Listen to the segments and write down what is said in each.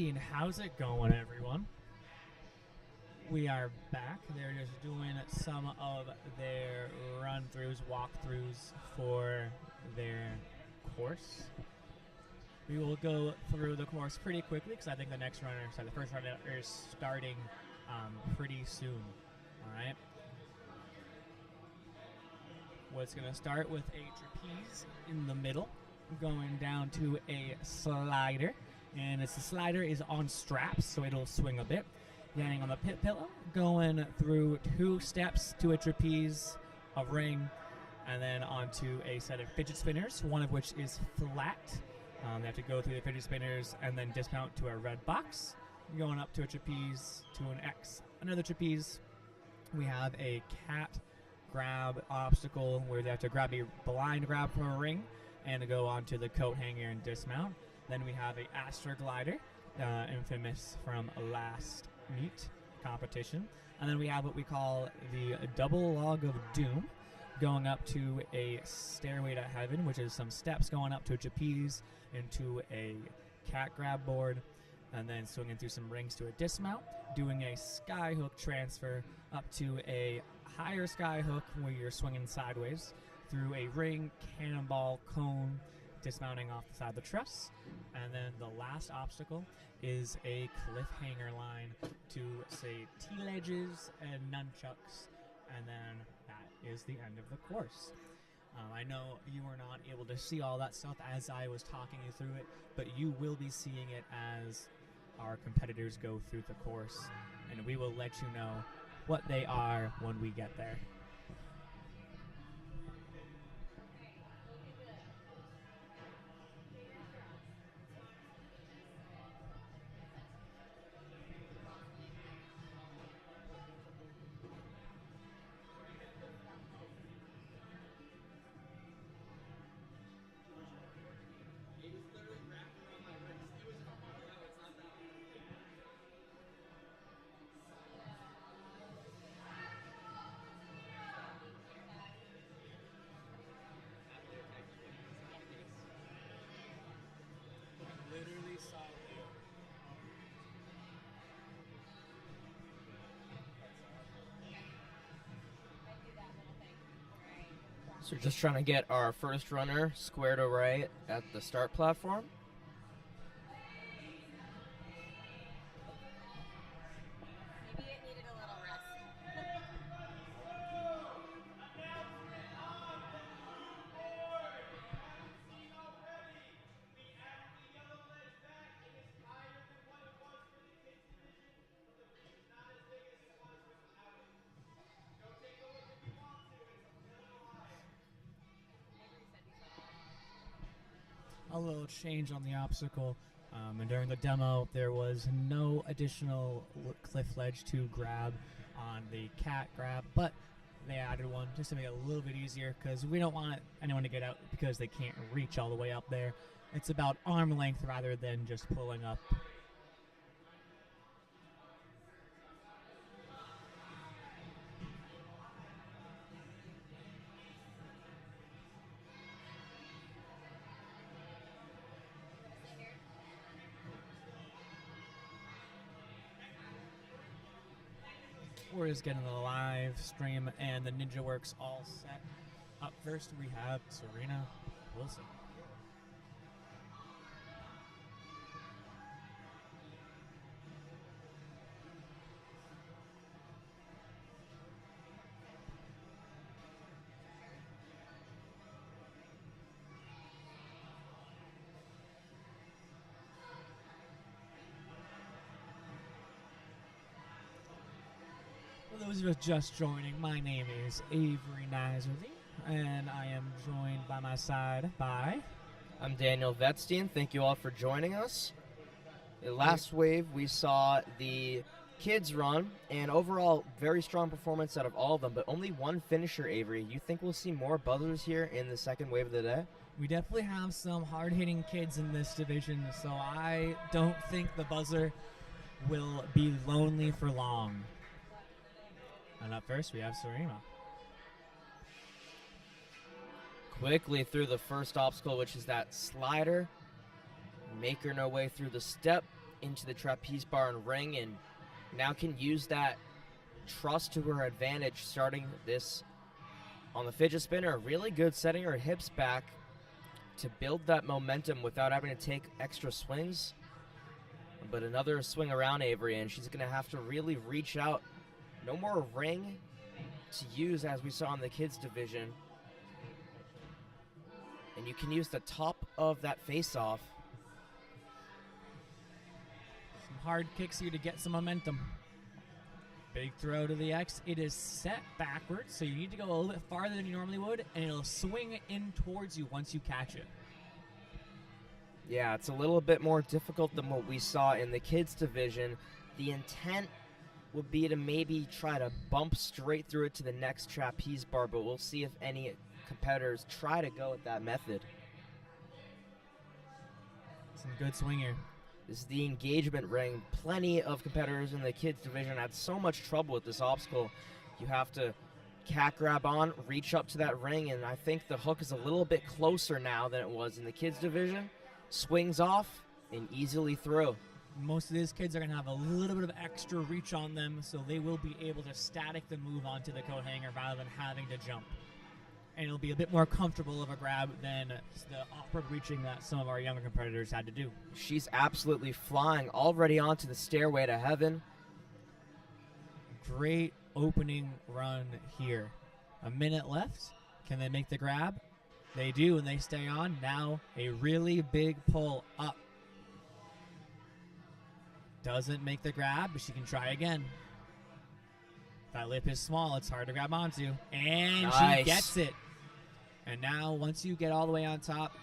Alrighty, and how's it going, everyone? We are back. They're just doing some of their run-throughs, walkthroughs for their course. We will go through the course pretty quickly because I think the first runner is starting pretty soon. All right. What's going to start with a trapeze in the middle, going down to a slider, and the slider is on straps, so it'll swing a bit. Getting on the pit pillow, going through 2 steps to a trapeze, a ring, and then onto a set of fidget spinners, one of which is flat. They have to go through the fidget spinners and then dismount to a red box. Going up to a trapeze, to an X, another trapeze. We have a cat grab obstacle where they have to grab a blind grab from a ring and go onto the coat hanger and dismount. Then we have a Astra glider, infamous from last meet competition. And then we have what we call the double log of doom, going up to a stairway to heaven, which is some steps going up to a trapeze into a cat grab board, and then swinging through some rings to a dismount, doing a sky hook transfer up to a higher sky hook where you're swinging sideways through a ring, cannonball, cone, dismounting off the side of the truss. And then the last obstacle is a cliffhanger line to, say, T-ledges and nunchucks, and then that is the end of the course. I know you were not able to see all that stuff as I was talking you through it, but you will be seeing it as our competitors go through the course, and we will let you know what they are when we get there. So we're just trying to get our first runner squared away at the start platform. Maybe it needed a little rest. A little change on the obstacle. And during the demo, there was no additional cliff ledge to grab on the cat grab, but they added one just to make it a little bit easier because we don't want anyone to get out because they can't reach all the way up there. It's about arm length rather than just pulling up. We're just getting the live stream and the Ninja Works all set. Up first, we have Serena Wilson. For those of us just joining, my name is Avery Nazarly, and I am joined by my side by... I'm Daniel Vetstein. Thank you all for joining us. The last wave, we saw the kids run, and overall, very strong performance out of all of them, but only one finisher, Avery. You think we'll see more buzzers here in the second wave of the day? We definitely have some hard-hitting kids in this division, so I don't think the buzzer will be lonely for long. And up first, we have Serena. Quickly through the first obstacle, which is that slider. Making her way through the step into the trapeze bar and ring, and now can use that trust to her advantage, starting this on the fidget spinner. Really good, setting her hips back to build that momentum without having to take extra swings. But another swing around Avery, and she's going to have to really reach out. No more ring to use as we saw in the kids division. And you can use the top of that face-off. Some hard kicks here to get some momentum. Big throw to the X. It is set backwards, so you need to go a little bit farther than you normally would, and it'll swing in towards you once you catch it. Yeah, it's a little bit more difficult than what we saw in the kids division. The intent would be to maybe try to bump straight through it to the next trapeze bar, but we'll see if any competitors try to go with that method. Some good swing here. This is the engagement ring. Plenty of competitors in the kids division had so much trouble with this obstacle. You have to cat grab on, reach up to that ring, and I think the hook is a little bit closer now than it was in the kids division. Swings off and easily through. Most of these kids are going to have a little bit of extra reach on them, so they will be able to static the move onto the coat hanger rather than having to jump. And it'll be a bit more comfortable of a grab than the awkward reaching that some of our younger competitors had to do. She's absolutely flying already onto the stairway to heaven. Great opening run here. A minute left. Can they make the grab? They do, and they stay on. Now a really big pull up. Doesn't make the grab, but she can try again. That lip is small. It's hard to grab onto. And nice. She gets it. And now once you get all the way on top,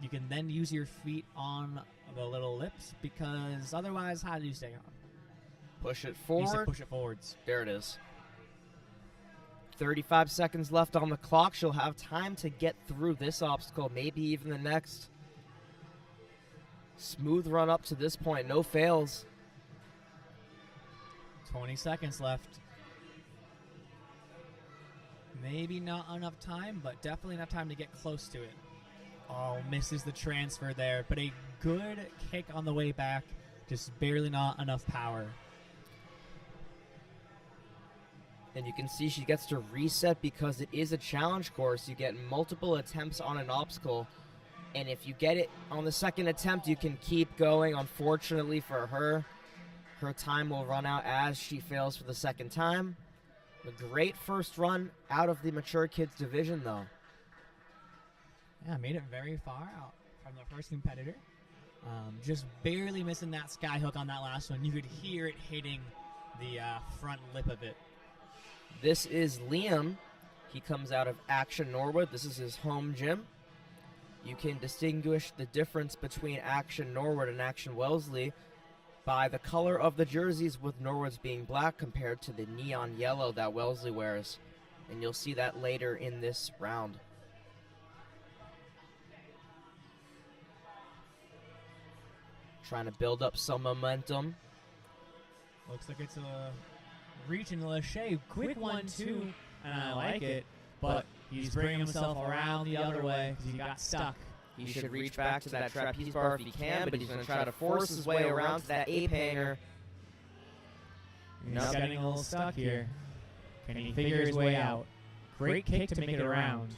you can then use your feet on the little lips, because otherwise, how do you stay on? Push it You forward. said push it forwards. There it is. 35 seconds left on the clock. She'll have time to get through this obstacle, maybe even the next. Smooth run up to this point. No fails. 20 seconds left. Maybe not enough time, but definitely enough time to get close to it. Oh, misses the transfer there, but a good kick on the way back. Just barely not enough power. And you can see she gets to reset because it is a challenge course. You get multiple attempts on an obstacle. And if you get it on the second attempt, you can keep going. Unfortunately for her, her time will run out as she fails for the second time. A great first run out of the mature kids division, though. Yeah, made it very far out from the first competitor. Just barely missing that sky hook on that last one. You could hear it hitting the front lip of it. This is Liam. He comes out of Action Norwood. This is his home gym. You can distinguish the difference between Action Norwood and Action Wellesley by the color of the jerseys, with Norwood's being black compared to the neon yellow that Wellesley wears. And you'll see that later in this round. Trying to build up some momentum. Looks like it's a reach into Lachey. Quick 1-2, and I like it, but he's bringing himself around the other way because he got stuck. He should reach back to that trapeze bar if he can, but he's going to try to force his way around to that ape hanger. He's getting a little stuck here. Can he figure his way out? Great kick to make it around.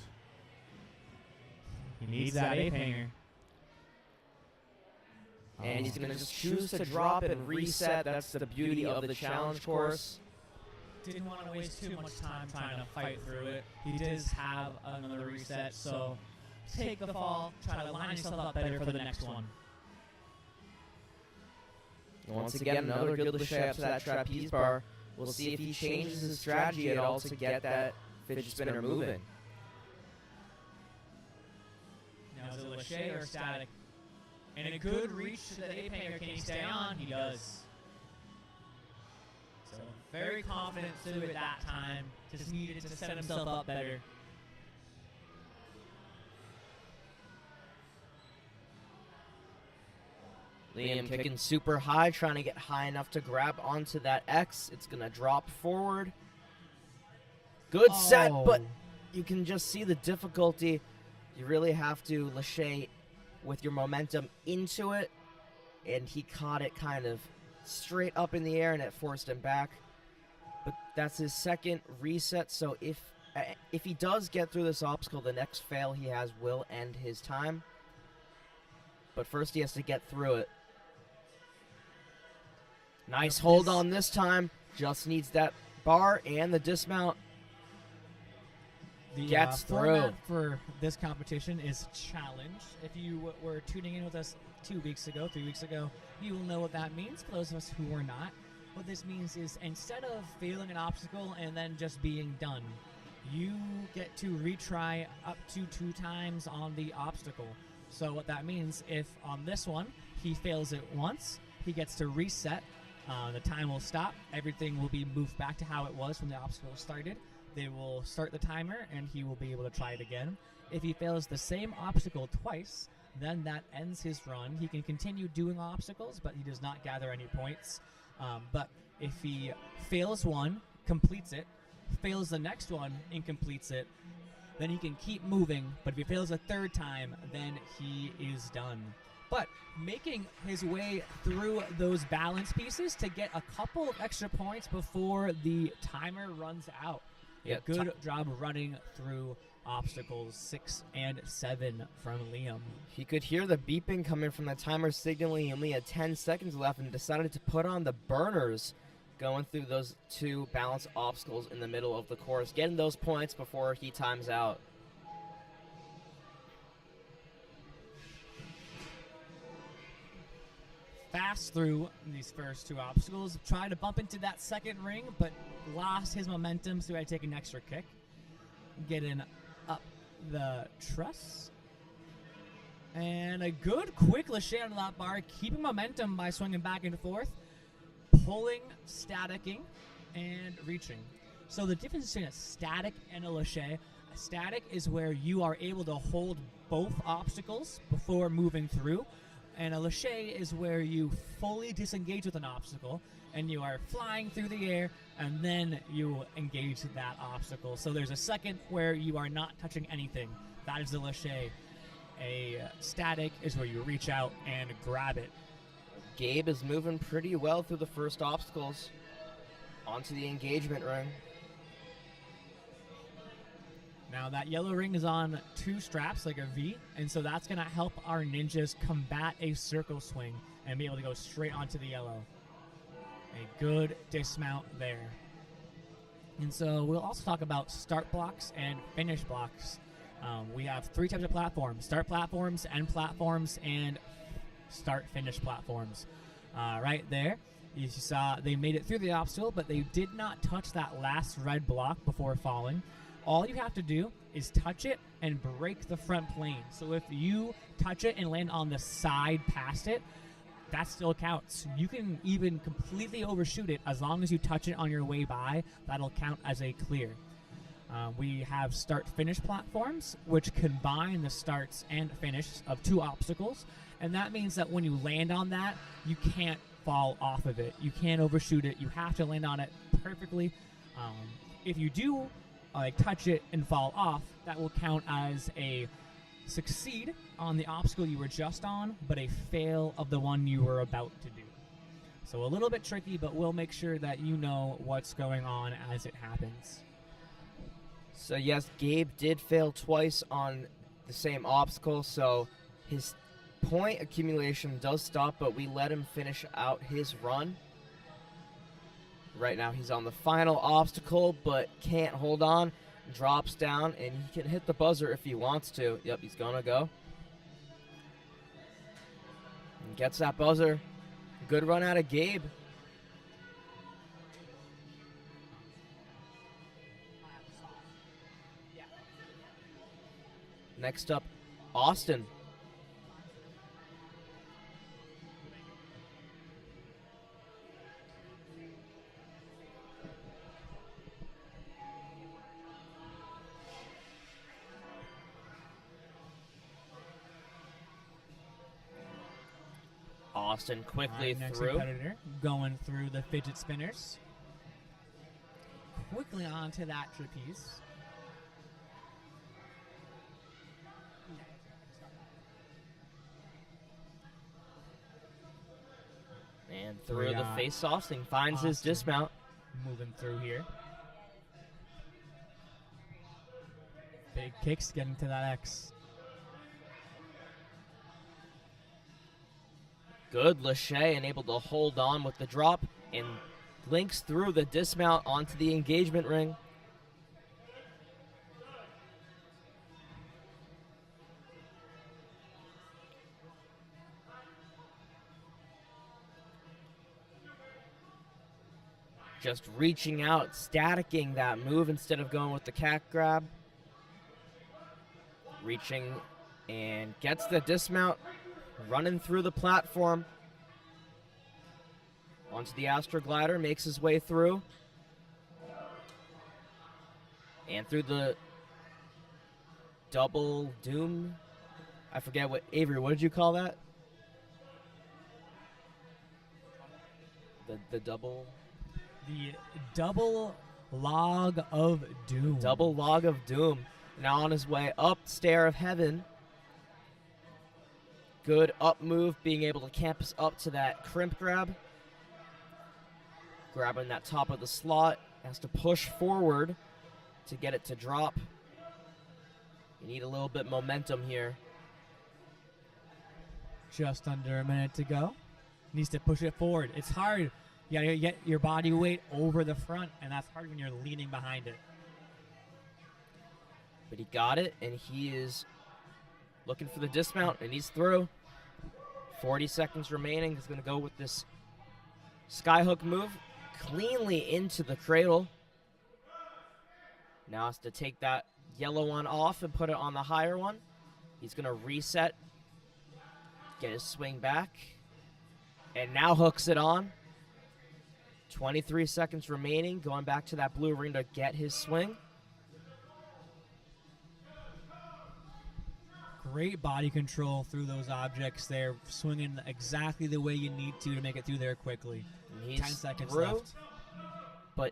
He needs that ape hanger. And he's going to just choose to drop and reset. That's the beauty of the challenge course. Didn't want to waste too much time trying to fight through it. He does have another reset, so take the fall, try to line yourself up better for the next one. Once again, another good Lachey up to that trapeze bar. We'll see if he changes his strategy at all to get that fidget spinner moving. Now is it Lachey or static? And a good reach to the ape hanger. Can he stay on? He does. So very confident to it that time. Just needed to set himself up better. Liam kicking super high, trying to get high enough to grab onto that X. It's going to drop forward. Good set, but you can just see the difficulty. You really have to Lachey with your momentum into it and he caught it kind of straight up in the air, and it forced him back. But that's his second reset, so if he does get through this obstacle, the next fail he has will end his time. But first he has to get through it. Nice hold on this time. Just needs that bar and the dismount. The Gets through. format for this competition is challenge. If you were tuning in with us 3 weeks ago, you will know what that means. For those of us who were not, what this means is instead of failing an obstacle and then just being done, you get to retry up to 2 times on the obstacle. So what that means, if on this one he fails it once, he gets to reset. The time will stop. Everything will be moved back to how it was when the obstacle started. They will start the timer, and he will be able to try it again. If he fails the same obstacle twice, then that ends his run. He can continue doing obstacles, but he does not gather any points. But if he fails one, completes it, fails the next one, and completes it, then he can keep moving. But if he fails a third time, then he is done. But making his way through those balance pieces to get a couple of extra points before the timer runs out. Yeah, Good job running through obstacles 6 and 7 from Liam. He could hear the beeping coming from the timer signaling he only had 10 seconds left and decided to put on the burners going through those 2 balance obstacles in the middle of the course, getting those points before he times out. Fast through these first 2 obstacles, tried to bump into that second ring, but lost his momentum, so he had to take an extra kick. Getting up the truss. And a good quick lâché on that bar, keeping momentum by swinging back and forth, pulling, staticking, and reaching. So the difference between a static and a lâché, a static is where you are able to hold both obstacles before moving through. And a lâché is where you fully disengage with an obstacle, and you are flying through the air, and then you engage that obstacle. So there's a second where you are not touching anything. That is the lâché. A static is where you reach out and grab it. Gabe is moving pretty well through the first obstacles. Onto the engagement ring. Now that yellow ring is on 2 straps like a V, and so that's going to help our ninjas combat a circle swing and be able to go straight onto the yellow. A good dismount there. And so we'll also talk about start blocks and finish blocks. We have 3 types of platforms: start platforms, end platforms, and start-finish platforms. Right there, you saw they made it through the obstacle, but they did not touch that last red block before falling. All you have to do is touch it and break the front plane. So if you touch it and land on the side past it, that still counts. You can even completely overshoot it as long as you touch it on your way by. That'll count as a clear. We have start-finish platforms, which combine the starts and finish of 2 obstacles. And that means that when you land on that, you can't fall off of it. You can't overshoot it. You have to land on it perfectly. If you do touch it and fall off, that will count as a succeed on the obstacle you were just on, but a fail of the one you were about to do. So a little bit tricky, but we'll make sure that you know what's going on as it happens. So yes, Gabe did fail twice on the same obstacle, so his point accumulation does stop, but we let him finish out his run. Right now he's on the final obstacle, but can't hold on. Drops down, and he can hit the buzzer if he wants to. Yep, he's gonna go. And gets that buzzer. Good run out of Gabe. Next up, Austin. Austin quickly next through. Competitor going through the fidget spinners. Quickly onto that trapeze. And through We the got face-offs, and finds his Austin dismount. moving through here. Big kicks getting to that X. Good Lachey and able to hold on with the drop and links through the dismount onto the engagement ring. Just reaching out, staticking that move instead of going with the cat grab. Reaching and gets the dismount, running through the platform. Onto the Astroglider, makes his way through. And through the double doom. I forget what, Avery, what did you call that? The double... The double log of doom. Double log of doom. Now on his way up stair of heaven. Good up move, being able to campus up to that crimp grab. Grabbing that top of the slot. Has to push forward to get it to drop. You need a little bit momentum here. Just under a minute to go. Needs to push it forward. It's hard. You gotta get your body weight over the front, and that's hard when you're leaning behind it. But he got it, and he is looking for the dismount, and he's through. 40 seconds remaining. He's going to go with this skyhook move cleanly into the cradle. Now has to take that yellow one off and put it on the higher one. He's going to reset, get his swing back, and now hooks it on. 23 seconds remaining, going back to that blue ring to get his swing. Great body control through those objects there, swinging exactly the way you need to make it through there quickly. And he's 10 seconds through, left. but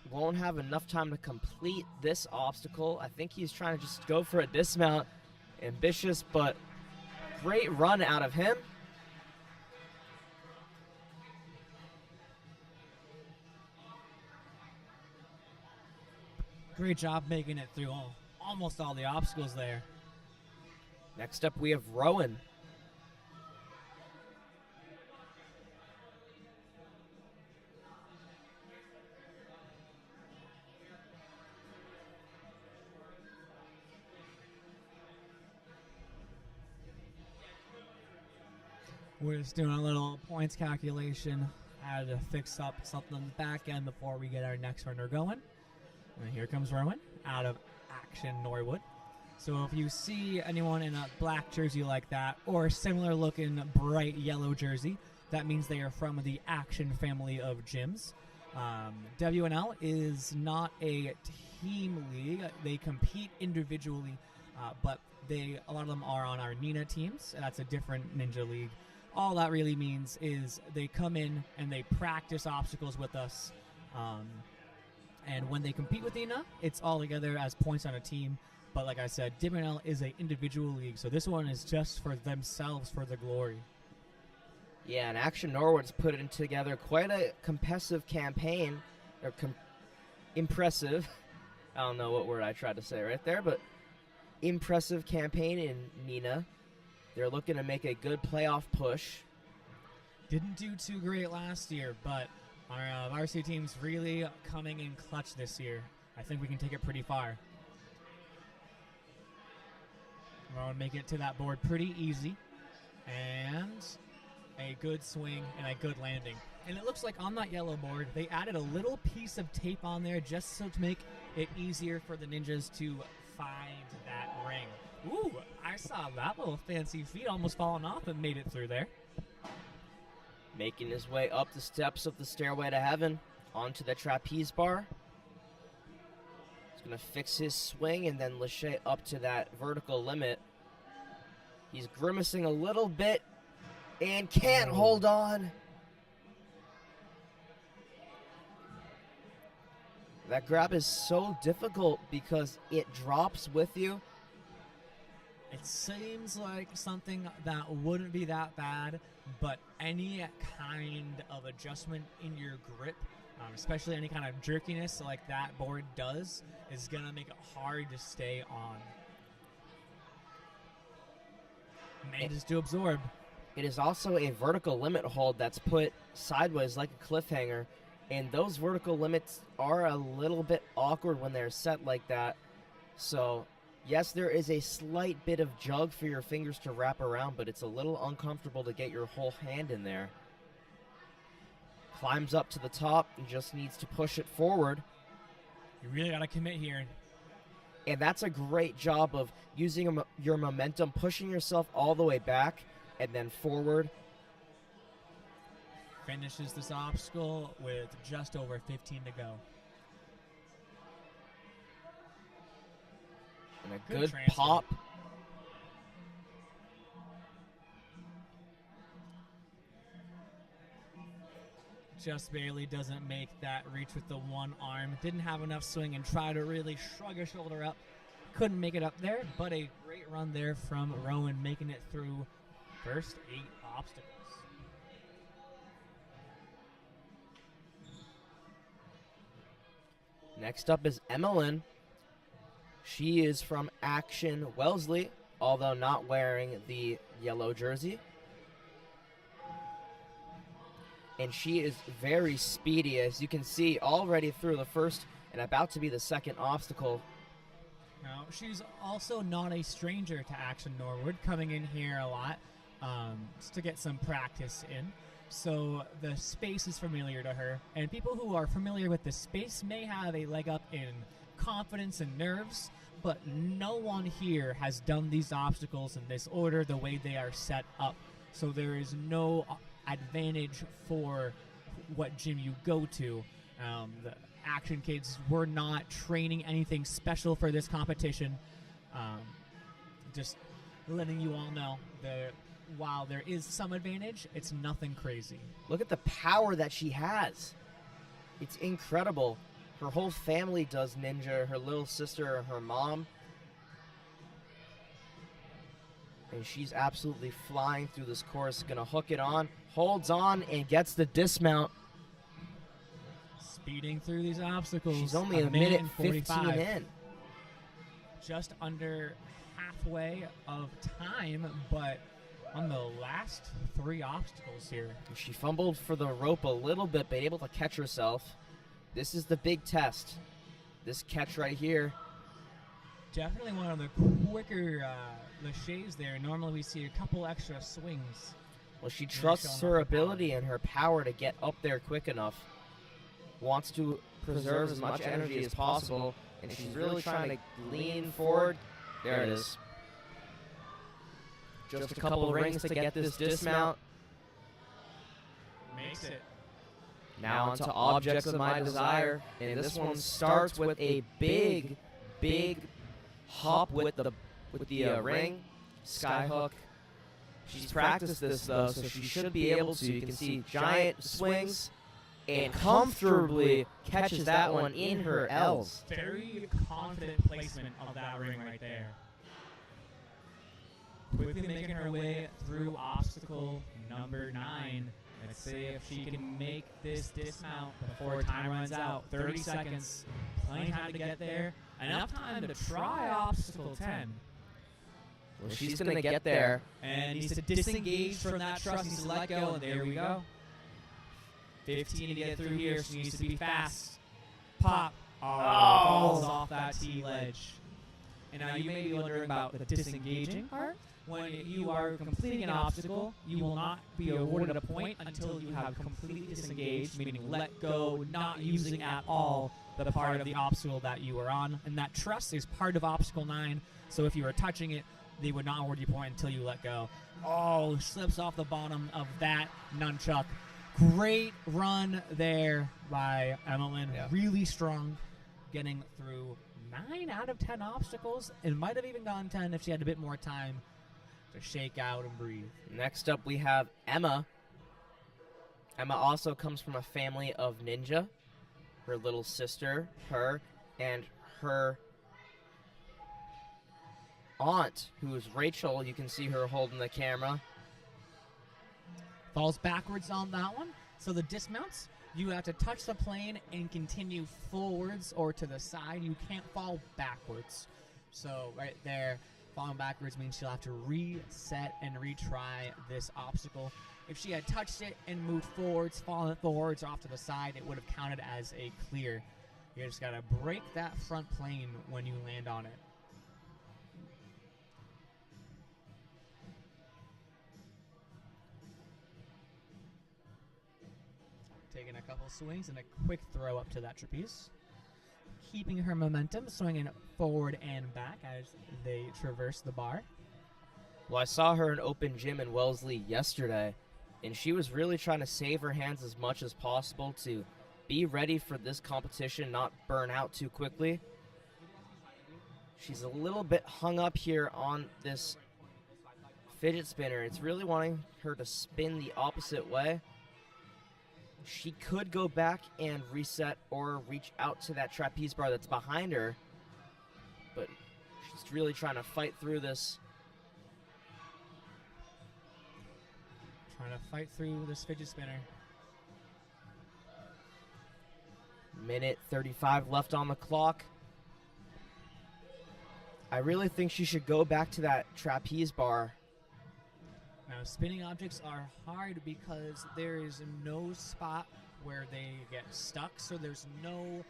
won't have enough time to complete this obstacle. I think he's trying to just go for a dismount. Ambitious, but great run out of him. Great job making it through almost all the obstacles there. Next up, we have Rowan. We're just doing a little points calculation. I had to fix up something on the back end before we get our next runner going. And here comes Rowan out of Action Norwood. So if you see anyone in a black jersey like that or a similar looking bright yellow jersey, that means they are from the Action family of gyms. WNL is not a team league. They compete individually, but a lot of them are on our Nina teams, and that's a different ninja league. All that really means is they come in and they practice obstacles with us. And when they compete with Nina, it's all together as points on a team. But like I said, WNL is an individual league, so this one is just for themselves, for the glory. Yeah, and Action Norwood's put in together quite a competitive campaign, or impressive. I don't know what word I tried to say right there, but impressive campaign in Nina. They're looking to make a good playoff push. Didn't do too great last year, but our varsity team's really coming in clutch this year. I think we can take it pretty far. We're going to make it to that board pretty easy. And a good swing and a good landing. And it looks like on that yellow board, they added a little piece of tape on there just so to make it easier for the ninjas to find that ring. Ooh, I saw that little fancy feet almost falling off and made it through there. Making his way up the steps of the Stairway to Heaven onto the trapeze bar. He's going to fix his swing and then Lachey up to that vertical limit. He's grimacing a little bit and can't hold on. That grab is so difficult because it drops with you. It seems like something that wouldn't be that bad, but any kind of adjustment in your grip, especially any kind of jerkiness like that board does, is going to make it hard to stay on. Manages to absorb. It is also a vertical limit hold that's put sideways like a cliffhanger, and those vertical limits are a little bit awkward when they're set like that. So, yes, there is a slight bit of jug for your fingers to wrap around, but it's a little uncomfortable to get your whole hand in there. Climbs up to the top and just needs to push it forward. You really got to commit here. And that's a great job of using your momentum, pushing yourself all the way back and then forward. Finishes this obstacle with just over 15 to go. And a good transfer. pop. Just barely doesn't make that reach with the one arm. Didn't have enough swing and try to really shrug her shoulder up. Couldn't make it up there, but a great run there from Rowan, making it through first 8 obstacles. Next up is Emiline. She is from Action Wellesley, although not wearing the yellow jersey. And she is very speedy, as you can see, already through the first and about to be the second obstacle. Now, she's also not a stranger to Action Norwood, coming in here a lot just to get some practice in. So the space is familiar to her, and people who are familiar with the space may have a leg up in confidence and nerves, but no one here has done these obstacles in this order the way they are set up. So there is no advantage for what gym you go to. The Action kids were not training anything special for this competition. Just letting you all know that while there is some advantage, it's nothing crazy. Look at the power that she has. It's incredible. Her whole family does ninja, her little sister, her mom. And she's absolutely flying through this course. Gonna hook it on, holds on, and gets the dismount. Speeding through these obstacles. She's only a minute 15 in. Just under halfway of time, but on the last 3 obstacles here. She fumbled for the rope a little bit, but able to catch herself. This is the big test. This catch right here. Definitely one of the quicker laches there. Normally we see a couple extra swings. Well, she trusts her ability and her power to get up there quick enough. Wants to preserve as much energy as possible, and she's really trying to lean forward. There it is. Just a couple of rings to get this dismount. Makes it. Now onto Objects of My Desire, and this one starts with a big hop with the ring, skyhook. She's practiced this though, so she should be able to. You can see giant swings, and comfortably catches that one in her L's. Very confident placement of that ring right there. Quickly making her way through obstacle number 9. Let's see if she can make this dismount before time runs out. 30 seconds. Plenty of time to get there. Enough time to try obstacle 10. Well, she's going to get there. And needs to disengage from that truss. Needs to let go. And there we go. 15 to get through here. She needs to be fast. Pop. Falls off that T-ledge. And now you may be wondering about the disengaging part. When you are completing an obstacle, you will not be awarded a point until you have completely disengaged, meaning let go, not using at all the part of the obstacle that you are on. And that truss is part of obstacle 9, so if you are touching it, they would not award you a point until you let go. Oh, slips off the bottom of that nunchuck. Great run there by Emiline. Yeah. Really strong, getting through 9 out of 10 obstacles. It might have even gone 10 if she had a bit more time to shake out and breathe. Next up, we have Emma. Emma also comes from a family of ninja. Her little sister, her, and her aunt, who's Rachel. You can see her holding the camera. Falls backwards on that one. So the dismounts, you have to touch the plane and continue forwards or to the side. You can't fall backwards. So right there, falling backwards means she'll have to reset and retry this obstacle. If she had touched it and moved forwards, fallen forwards or off to the side, it would have counted as a clear. You just got to break that front plane when you land on it. Taking a couple swings and a quick throw up to that trapeze. Keeping her momentum, swinging forward and back as they traverse the bar. Well, I saw her in open gym in Wellesley yesterday, and she was really trying to save her hands as much as possible to be ready for this competition, not burn out too quickly. She's a little bit hung up here on this fidget spinner. It's really wanting her to spin the opposite way. She could go back and reset or reach out to that trapeze bar that's behind her, but she's really trying to fight through this. Trying to fight through this fidget spinner. Minute 35 left on the clock. I really think she should go back to that trapeze bar. Now, spinning objects are hard because there is no spot where they get stuck, so there's no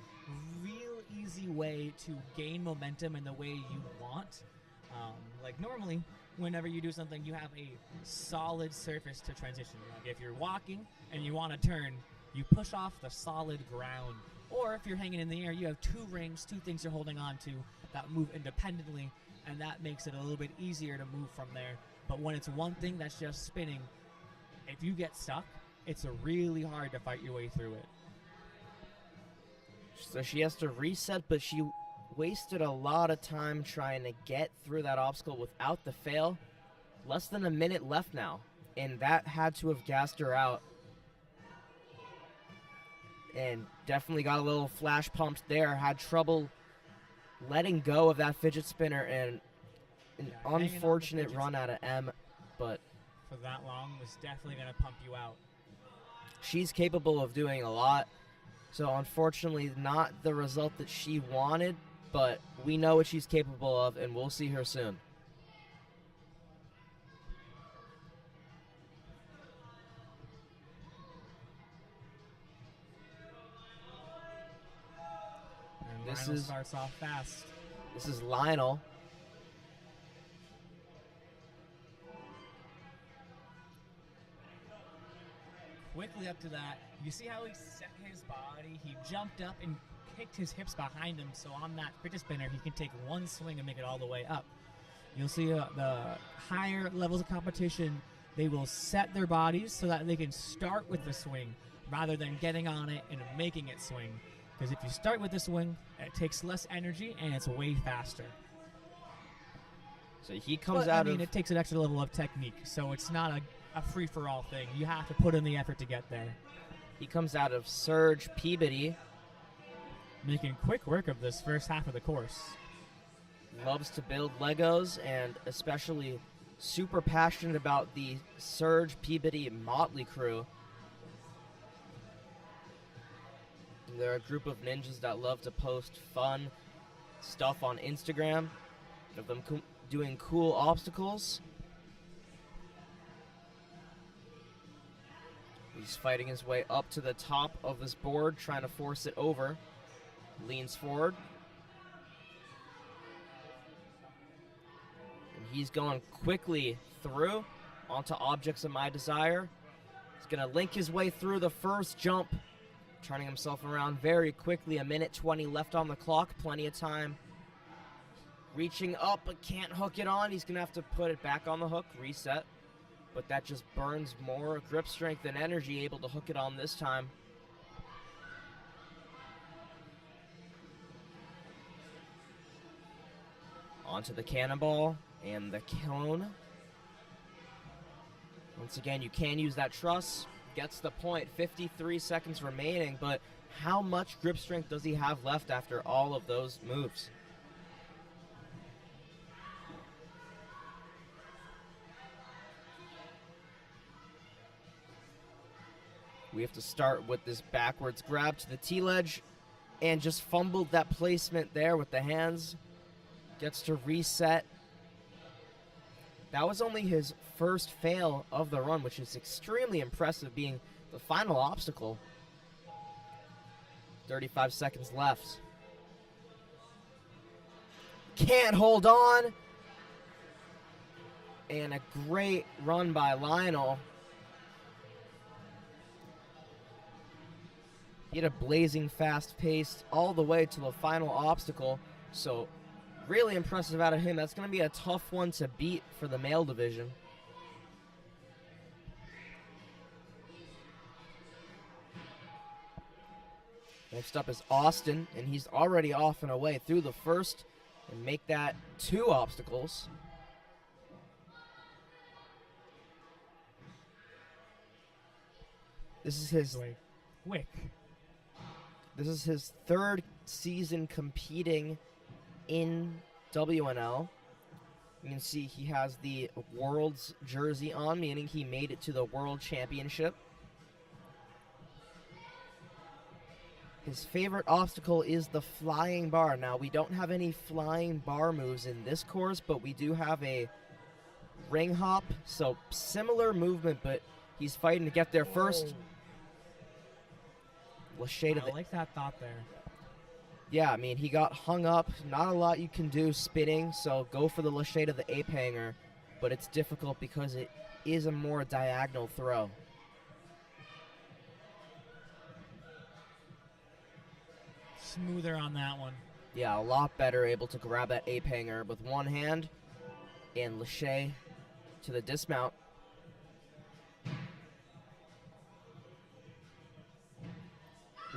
real easy way to gain momentum in the way you want. Like normally, whenever you do something, you have a solid surface to transition. Like if you're walking and you want to turn, you push off the solid ground. Or if you're hanging in the air, you have two rings, two things you're holding on to that move independently, and that makes it a little bit easier to move from there. But when it's one thing that's just spinning, if you get stuck, it's really hard to fight your way through it. So she has to reset, but she wasted a lot of time trying to get through that obstacle without the fail. Less than a minute left now, and that had to have gassed her out. And definitely got a little flash pumped there. Had trouble letting go of that fidget spinner, and an unfortunate run out of M, but for that long was definitely going to pump you out. She's capable of doing a lot, so unfortunately not the result that she wanted, but we know what she's capable of, and we'll see her soon. And Lionel starts off fast. This is Lionel. Quickly up to that, you see how he set his body? He jumped up and kicked his hips behind him, so on that fidget spinner, he can take one swing and make it all the way up. You'll see the higher levels of competition, they will set their bodies so that they can start with the swing rather than getting on it and making it swing. Because if you start with the swing, it takes less energy and it's way faster. So he comes out of... it takes an extra level of technique, so it's not a free-for-all thing. You have to put in the effort to get there. He comes out of Surge Peabody. Making quick work of this first half of the course. Loves to build Legos, and especially super passionate about the Surge Peabody Motley crew. They're a group of ninjas that love to post fun stuff on Instagram, of them doing cool obstacles. He's fighting his way up to the top of this board, trying to force it over. Leans forward. And he's going quickly through onto Objects of My Desire. He's going to link his way through the first jump, turning himself around very quickly. A minute 20 left on the clock, plenty of time. Reaching up, but can't hook it on. He's going to have to put it back on the hook, reset. But that just burns more grip strength and energy, able to hook it on this time. Onto the cannonball and the cone. Once again, you can use that truss. Gets the point. 53 seconds remaining, but how much grip strength does he have left after all of those moves? We have to start with this backwards grab to the T-ledge, and just fumbled that placement there with the hands. Gets to reset. That was only his first fail of the run, which is extremely impressive, being the final obstacle. 35 seconds left. Can't hold on. And a great run by Lionel. He had a blazing fast pace all the way to the final obstacle. So really impressive out of him. That's going to be a tough one to beat for the male division. Next up is Austin, and he's already off and away through the first and make that 2 obstacles. This is his quick. This is his 3rd season competing in WNL. You can see he has the World's jersey on, meaning he made it to the World Championship. His favorite obstacle is the flying bar. Now, we don't have any flying bar moves in this course, but we do have a ring hop, so similar movement, but he's fighting to get there first. I like that thought there. Yeah, I mean, he got hung up. Not a lot you can do spinning, so go for the lachey to the ape hanger, but it's difficult because it is a more diagonal throw. Smoother on that one. Yeah, a lot better able to grab that ape hanger with one hand and lachey to the dismount.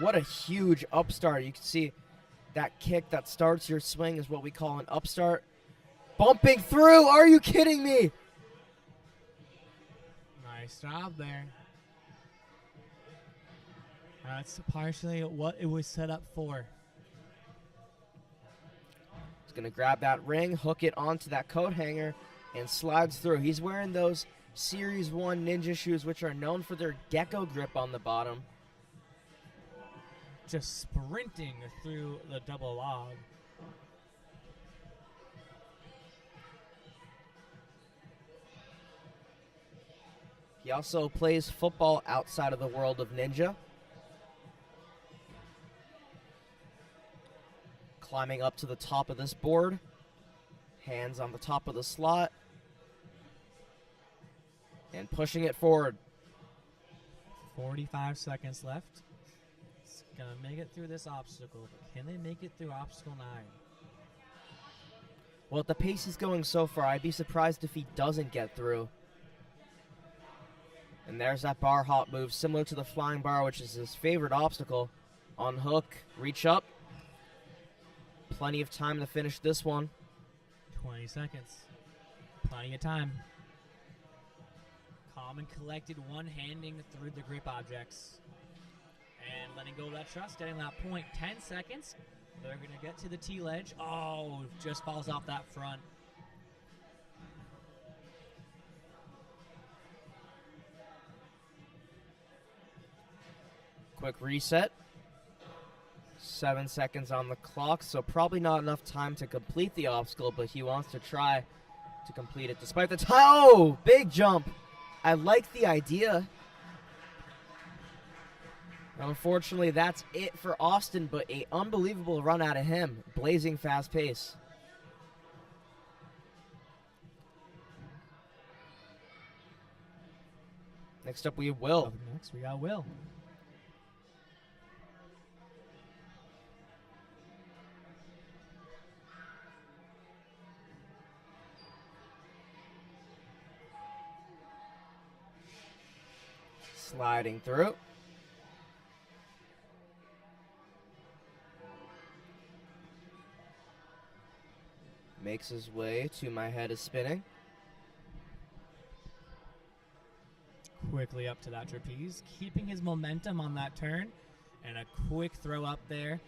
What a huge upstart. You can see that kick that starts your swing is what we call an upstart. Bumping through. Are you kidding me? Nice job there. That's partially what it was set up for. He's going to grab that ring, hook it onto that coat hanger, and slides through. He's wearing those Series 1 Ninja shoes, which are known for their gecko grip on the bottom. Just sprinting through the double log. He also plays football outside of the world of ninja. Climbing up to the top of this board. Hands on the top of the slot. And pushing it forward. 45 seconds left. Gonna make it through this obstacle, but can they make it through obstacle 9? Well, at the pace he's going so far, I'd be surprised if he doesn't get through. And there's that bar hop move, similar to the flying bar, which is his favorite obstacle. On hook, reach up. Plenty of time to finish this one. 20 seconds. Plenty of time. Calm and collected, one-handing through the grip objects. And letting go of that trust, getting that point. 10 seconds. They're going to get to the T-ledge. Oh, just falls off that front. Quick reset. 7 seconds on the clock, so probably not enough time to complete the obstacle, but he wants to try to complete it despite the time. Oh, big jump. I like the idea. Unfortunately, that's it for Austin, but an unbelievable run out of him. Blazing fast pace. Next up, we have Will. Up next, we got Will. Sliding through. Makes his way to my head is spinning. Quickly up to that trapeze, keeping his momentum on that turn, and a quick throw up there.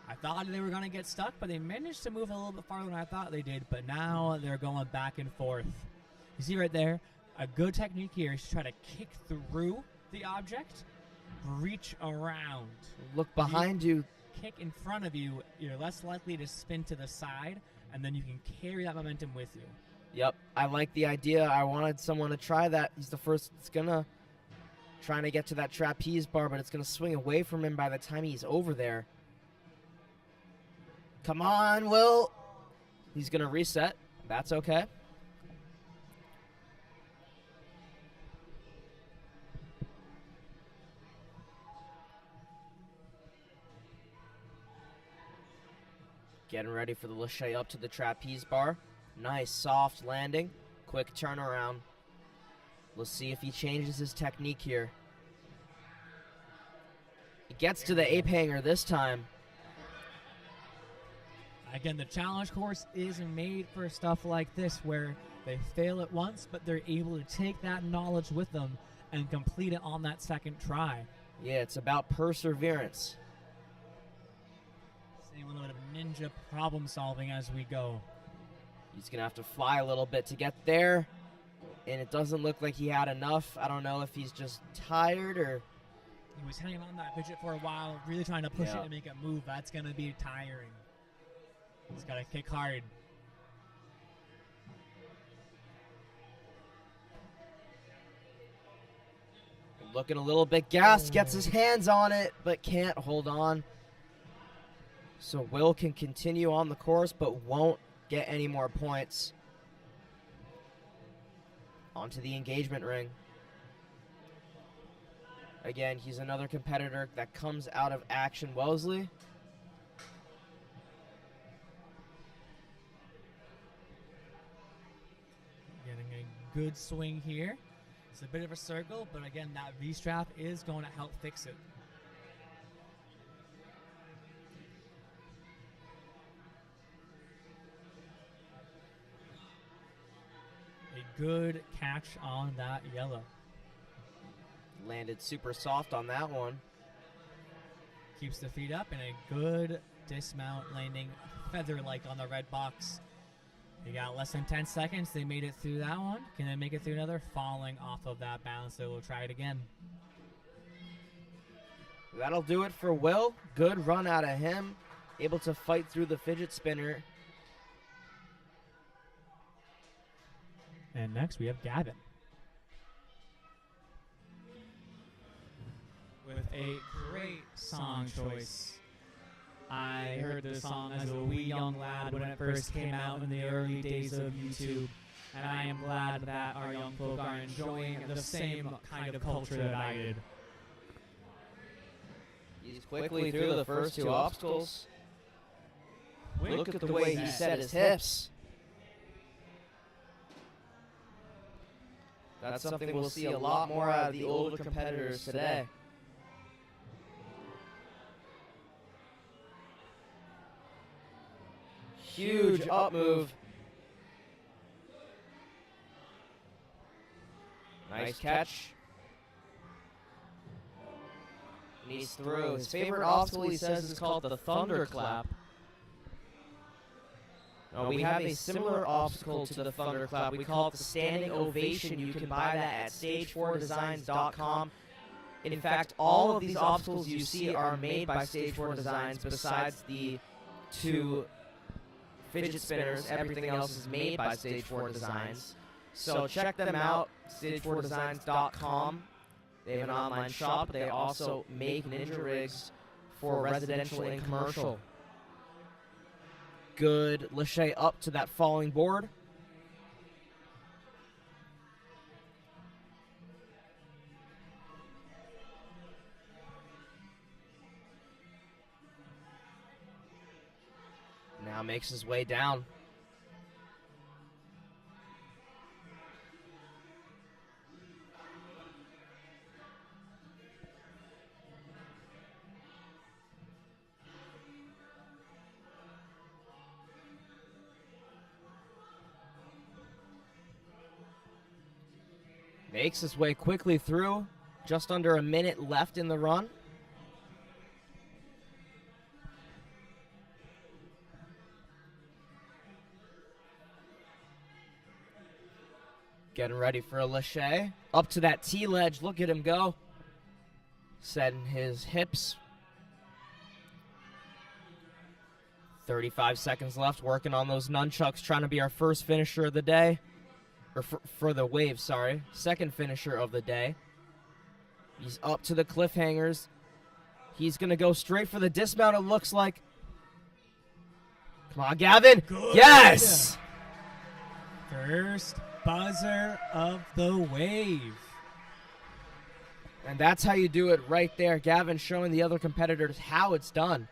I thought they were going to get stuck, but they managed to move a little bit farther than I thought they did, but now they're going back and forth. You see right there, a good technique here is to try to kick through the object reach around. Look behind you. Kick in front of you, you're less likely to spin to the side, and then you can carry that momentum with you. Yep, I like the idea. I wanted someone to try that. He's the first that's gonna trying to get to that trapeze bar, but it's gonna swing away from him by the time he's over there. Come on, Will. He's gonna reset. That's okay. Getting ready for the Lachey up to the trapeze bar. Nice soft landing. Quick turnaround. Let's see if he changes his technique here. He gets to the ape hanger this time. Again, the challenge course is made for stuff like this where they fail it once, but they're able to take that knowledge with them and complete it on that second try. Yeah, it's about perseverance. Seeing a little bit of ninja problem solving as we go. He's going to have to fly a little bit to get there, and it doesn't look like he had enough. I don't know if he's just tired or... He was hanging on that fidget for a while, really trying to push Yeah. it and make it move. That's going to be tiring. He's got to kick hard. Looking a little bit gassed, gets his hands on it, but can't hold on. So Will can continue on the course, but won't get any more points. Onto the engagement ring. Again, he's another competitor that comes out of Action Wellesley. Getting a good swing here. It's a bit of a circle, but again, that V-strap is going to help fix it. A good catch on that yellow. Landed super soft on that one. Keeps the feet up and a good dismount landing feather-like on the red box. They got less than 10 seconds. They made it through that one. Can they make it through another? Falling off of that bounce. They will try it again. That'll do it for Will. Good run out of him. Able to fight through the fidget spinner. And next we have Gavin. With a great song choice. I heard this song as a wee young lad when it first came out in the early days of YouTube. And I am glad that our young folk are enjoying the same kind of culture that I did. He's quickly through the first two obstacles. Look at the way he set his hips. That's something we'll see a lot more out of the older competitors today. Huge up move. Nice catch. And he's through. His favorite obstacle, he says, is called the thunderclap. We have a similar obstacle to the thunderclap. We call it the standing ovation. You can buy that at stage4designs.com. In fact, all of these obstacles you see are made by Stage 4 Designs besides the two fidget spinners. Everything else is made by Stage 4 Designs. So check them out, stage4designs.com. They have an online shop, but they also make ninja rigs for residential and commercial. Good Lachey up to that falling board. Now makes his way down. Makes his way quickly through. Just under a minute left in the run. Getting ready for a Lachey. Up to that T-ledge. Look at him go. setting his hips. 35 seconds left, working on those nunchucks, trying to be our first finisher of the day. Or for the wave, sorry. Second finisher of the day. He's up to the cliffhangers. He's going to go straight for the dismount, it looks like. Come on, Gavin. Good. Yes! First buzzer of the wave. And that's how you do it right there. Gavin showing the other competitors how it's done.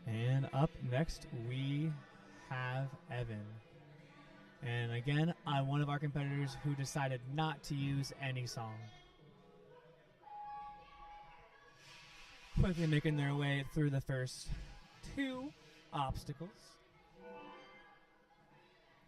And up next, we have Eben. And again, one of our competitors who decided not to use any song. Quickly making their way through the first 2 obstacles.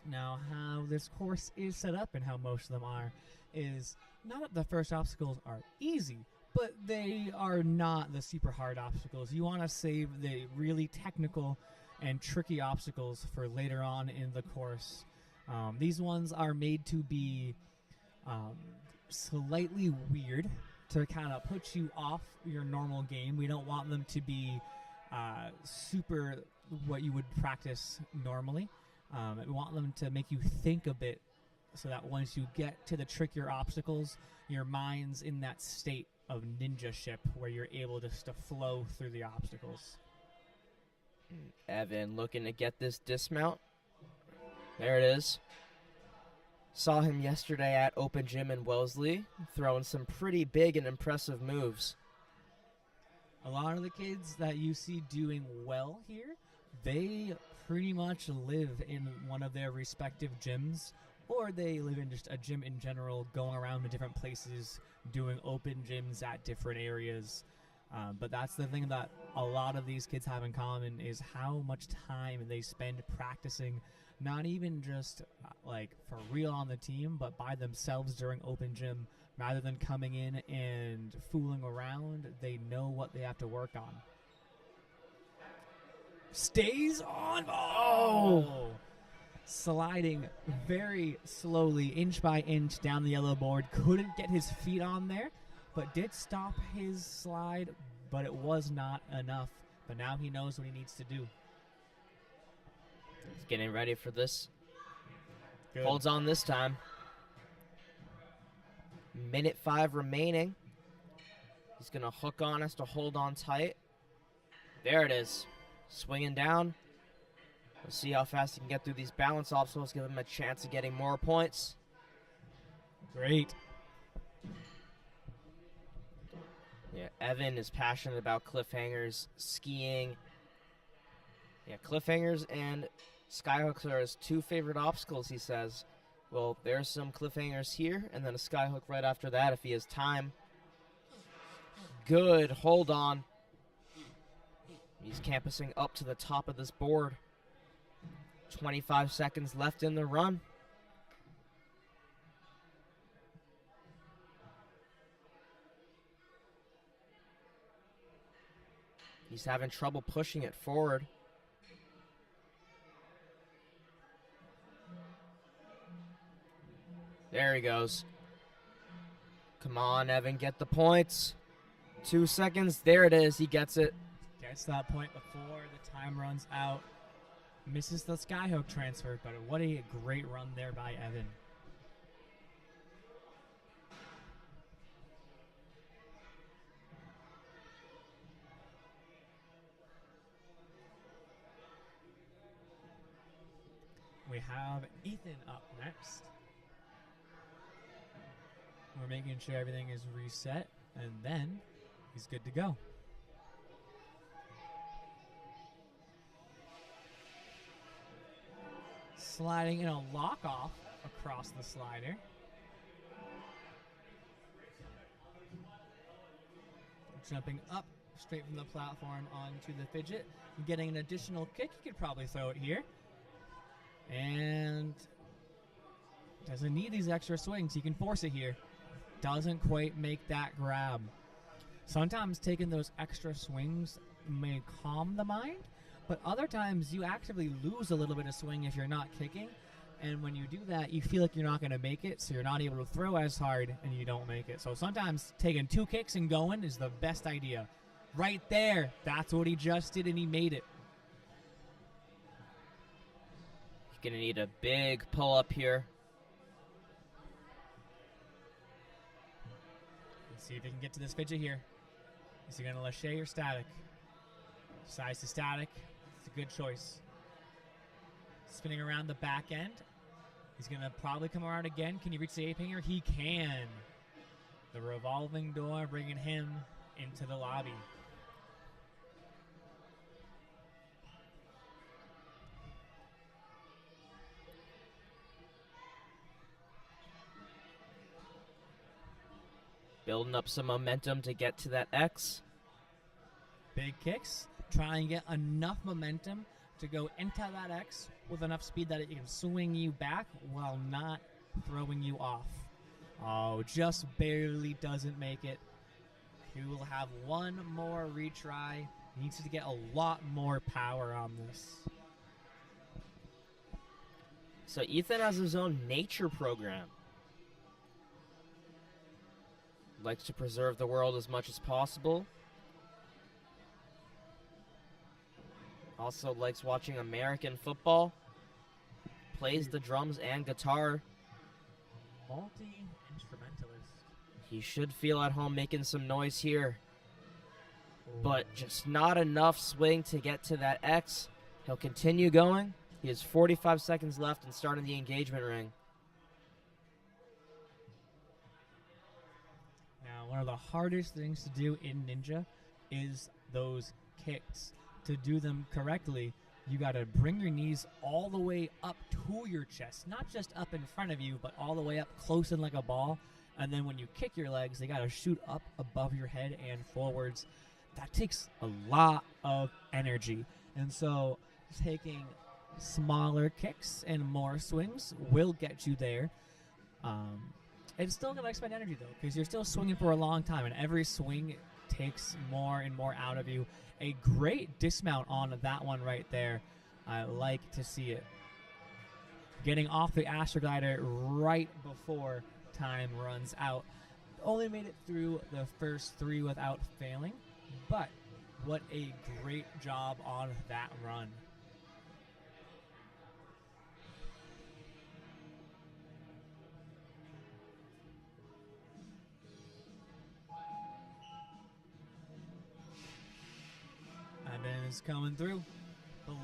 Now, how this course is set up and how most of them are is not that the first obstacles are easy, but they are not the super hard obstacles. You want to save the really technical and tricky obstacles for later on in the course. These ones are made to be slightly weird to kind of put you off your normal game. We don't want them to be super what you would practice normally. We want them to make you think a bit so that once you get to the trickier obstacles, your mind's in that state of ninja-ship where you're able just to flow through the obstacles. Eben looking to get this dismount. There it is. Saw him yesterday at Open Gym in Wellesley, throwing some pretty big and impressive moves. A lot of the kids that you see doing well here, they pretty much live in one of their respective gyms, or they live in just a gym in general, going around to different places, doing open gyms at different areas. But that's the thing that a lot of these kids have in common is how much time they spend practicing, not even just like for real on the team, but by themselves during open gym. Rather than coming in and fooling around, they know what they have to work on. Stays on. Oh! Sliding very slowly, inch by inch down the yellow board. Couldn't get his feet on there, but did stop his slide, but it was not enough. But now he knows what he needs to do. He's getting ready for this. Good. Holds on this time. Minute 5 remaining. He's going to hook on us to hold on tight. There it is. Swinging down. We'll see how fast he can get through these balance obstacles, give him a chance of getting more points. Great. Yeah, Evan is passionate about cliffhangers, skiing. Yeah, cliffhangers and skyhooks are his 2 favorite obstacles, he says. Well, there's some cliffhangers here, and then a skyhook right after that if he has time. Good, hold on. He's campusing up to the top of this board. 25 seconds left in the run. He's having trouble pushing it forward. There he goes. Come on, Evan, get the points. 2 seconds. There it is. He gets it. Gets that point before the time runs out. Misses the skyhook transfer, but what a great run there by Evan. We have Ethan up next. We're making sure everything is reset, and then he's good to go. Sliding in a lock-off across the slider. Jumping up straight from the platform onto the fidget. Getting an additional kick. You could probably throw it here. And doesn't need these extra swings. He can force it here. Doesn't quite make that grab. Sometimes taking those extra swings may calm the mind, but other times you actively lose a little bit of swing if you're not kicking, And when you do that, you feel like you're not going to make it, so you're not able to throw as hard, and you don't make it. So sometimes taking 2 kicks and going is the best idea. Right there, that's what he just did, and he made it. He's going to need a big pull-up here. Let's see if he can get to this fidget here. Is he going to lâcher or static? Size to static. It's a good choice. Spinning around the back end. He's going to probably come around again. Can he reach the ape hanger? He can. The revolving door bringing him into the lobby. Building up some momentum to get to that X. Big kicks. Try and get enough momentum to go into that X with enough speed that it can swing you back while not throwing you off. Oh, just barely doesn't make it. He will have one more retry. He needs to get a lot more power on this. So Ethan has his own nature program. Likes to preserve the world as much as possible. Also likes watching American football. Plays the drums and guitar. Multi-instrumentalist. He should feel at home making some noise here. But just not enough swing to get to that X. He'll continue going. He has 45 seconds left and starting the engagement ring. Now, one of the hardest things to do in Ninja is those kicks. To do them correctly, you got to bring your knees all the way up to your chest, not just up in front of you, but all the way up close in like a ball. And then when you kick your legs, they got to shoot up above your head and forwards. That takes a lot of energy. And so taking smaller kicks and more swings will get you there. It's still going to expend energy, though, because you're still swinging for a long time, and every swing takes more and more out of you. A great dismount on that one right there. I like to see it. Getting off the Astroglider right before time runs out. Only made it through the first 3 without failing, but what a great job on that run. Eben is coming through,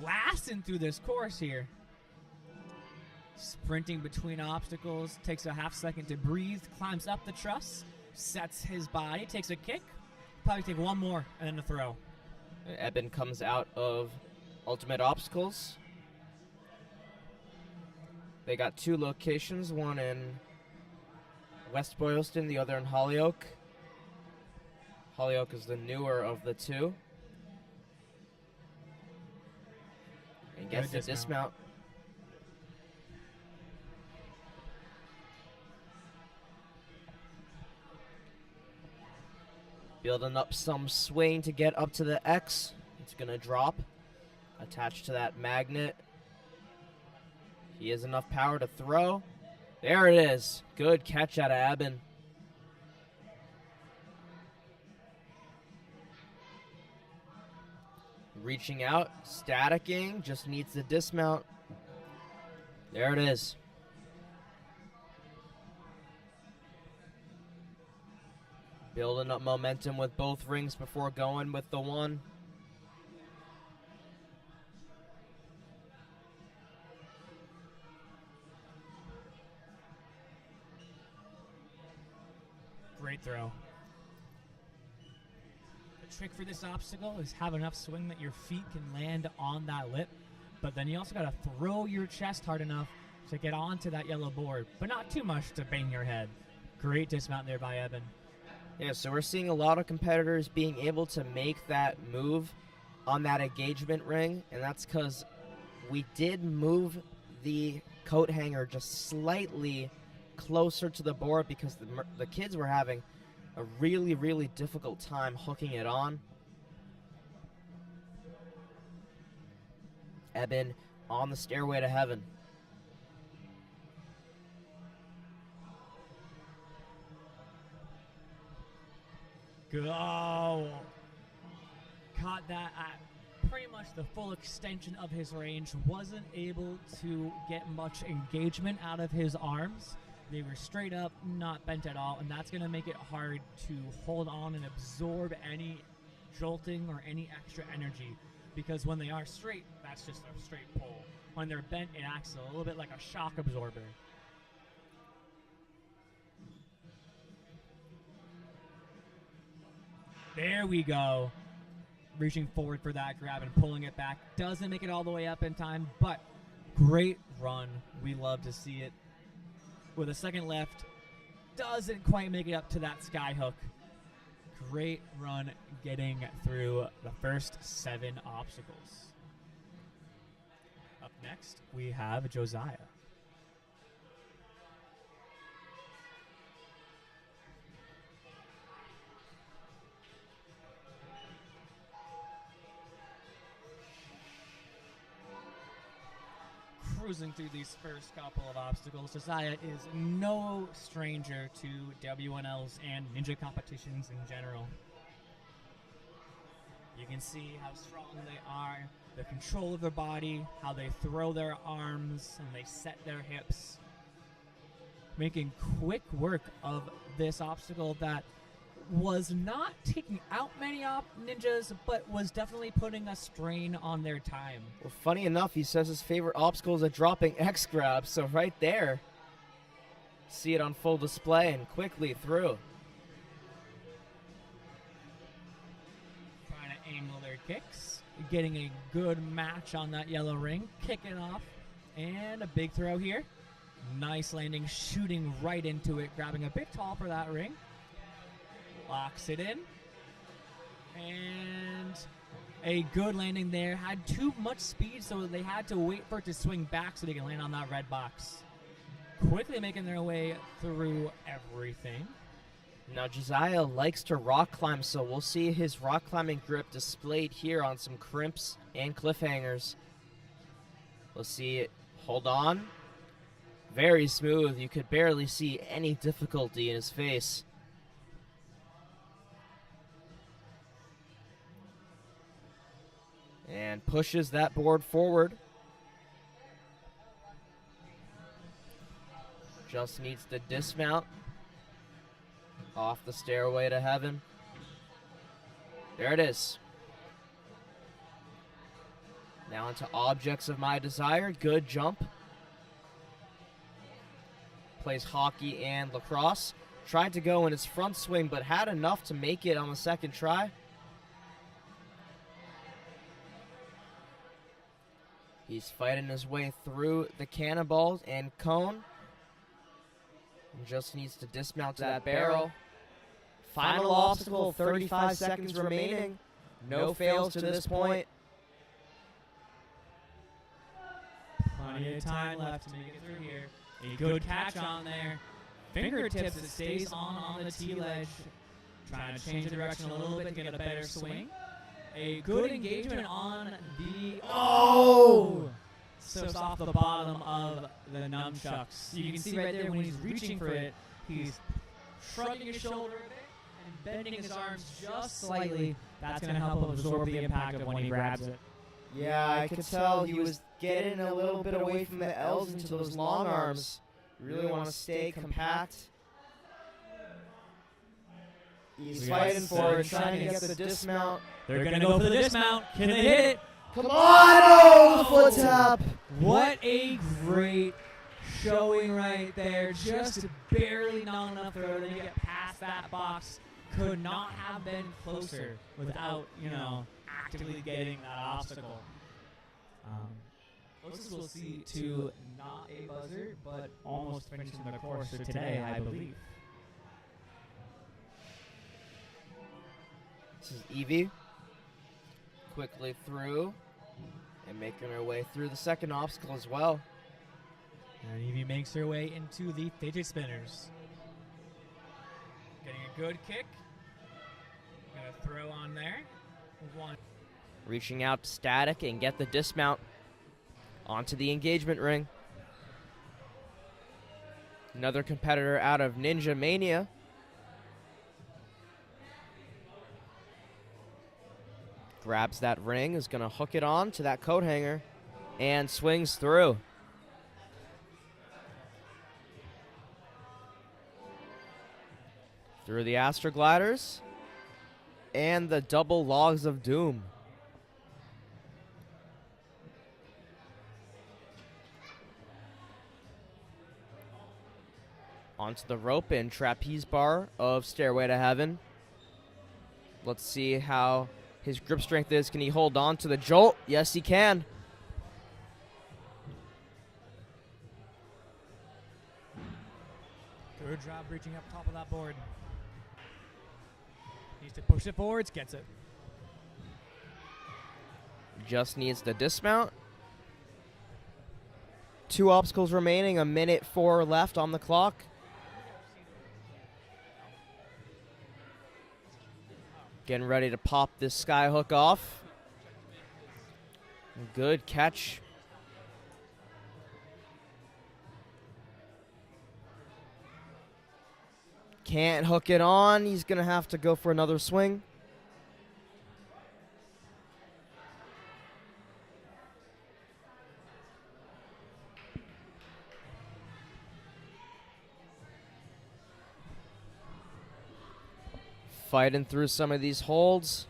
blasting through this course here. Sprinting between obstacles, takes a half second to breathe, climbs up the truss, sets his body, takes a kick, probably take one more, and then a throw. Eben comes out of Ultimate Obstacles. They got 2 locations, one in West Boylston, the other in Holyoke. Holyoke is the newer of the 2. And gets the dismount. Building up some swing to get up to the X. It's going to drop. Attached to that magnet. He has enough power to throw. There it is. Good catch out of Eben. Reaching out, staticking, just needs the dismount. There it is. Building up momentum with both rings before going with the one. Great throw. The trick for this obstacle is have enough swing that your feet can land on that lip, but then you also got to throw your chest hard enough to get onto that yellow board, but not too much to bang your head. Great dismount there by Eben. Yeah, so we're seeing a lot of competitors being able to make that move on that engagement ring, and that's because we did move the coat hanger just slightly closer to the board because the kids were having a really, really difficult time hooking it on. Eben on the stairway to heaven. go. Caught that at pretty much the full extension of his range. Wasn't able to get much engagement out of his arms. They were straight up, not bent at all, and that's going to make it hard to hold on and absorb any jolting or any extra energy, because when they are straight, that's just a straight pull. When they're bent, it acts a little bit like a shock absorber. There we go. Reaching forward for that grab and pulling it back. Doesn't make it all the way up in time, but great run. We love to see it. With a second left, doesn't quite make it up to that sky hook. Great run getting through the first 7 obstacles. Up next, we have Josiah. Cruising through these first couple of obstacles, Josiah is no stranger to WNLs and ninja competitions in general. You can see how strong they are, the control of their body, how they throw their arms, and they set their hips. Making quick work of this obstacle that was not taking out many ninjas, but was definitely putting a strain on their time. Well, funny enough, he says his favorite obstacle is a dropping X grab, so right there, see it on full display and quickly through. Trying to angle their kicks, getting a good match on that yellow ring, kicking off, and a big throw here. Nice landing, shooting right into it, grabbing a bit tall for that ring. Locks it in, and a good landing there. Had too much speed, so they had to wait for it to swing back so they can land on that red box. Quickly making their way through everything. Now Josiah likes to rock climb, so we'll see his rock climbing grip displayed here on some crimps and cliffhangers. We'll see it. Hold on. Very smooth. You could barely see any difficulty in his face. And pushes that board forward. Just needs to dismount off the stairway to heaven. There it is. Now into Objects of My Desire. Good jump. Plays hockey and lacrosse. Tried to go in his front swing, but had enough to make it on the second try. He's fighting his way through the cannonballs and cone. And just needs to dismount to that barrel. Final obstacle, 35 seconds remaining. No fails to this point. Plenty of time left to make it through here. A good catch on there. Fingertips, it stays on the T-ledge. Trying to change the direction a little bit to get a better swing. A good engagement on the... Oh! So it's off the bottom of the nunchucks. You can see right there when he's reaching for it, he's shrugging his shoulder a bit and bending his arms just slightly. That's going to help him absorb the impact of when he grabs it. Yeah, I could tell he was getting a little bit away from the L's into those long arms. Really want to stay compact. He's fighting for it, trying to get the dismount. They're going to go for the dismount. Can they hit it? Come on! Oh, the foot tap! What a great showing right there. Just barely not enough throw to get past that box. Could not have been closer without, actively getting that obstacle. Closest we'll see to not a buzzer, but almost finishing the course for today, I believe. This is Evie. Quickly through and making her way through the second obstacle as well. And Evie makes her way into the fidget spinners. Getting a good kick. Gonna throw on there. One. Reaching out to static and get the dismount onto the engagement ring. Another competitor out of Ninja Mania. Grabs that ring, is going to hook it on to that coat hanger, and swings through. Through the Astrogliders and the double logs of doom. Onto the rope and trapeze bar of Stairway to Heaven. Let's see how his grip strength is. Can he hold on to the jolt? Yes, he can. Good job reaching up top of that board. Needs to push it forwards, gets it. Just needs the dismount. 2 obstacles remaining, 1:04 left on the clock. Getting ready to pop this sky hook off. Good catch. Can't hook it on. He's going to have to go for another swing. Fighting through some of these holds.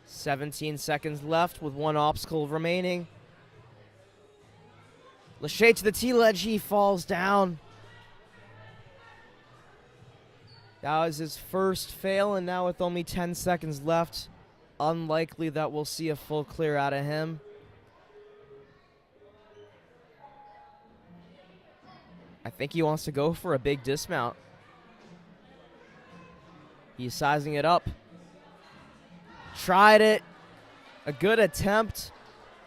"17 seconds left with 1 obstacle remaining. Lachey to the T-ledge, he falls down. That was his first fail, and now with only 10 seconds left, unlikely that we'll see a full clear out of him. I think he wants to go for a big dismount. He's sizing it up. Tried it. A good attempt,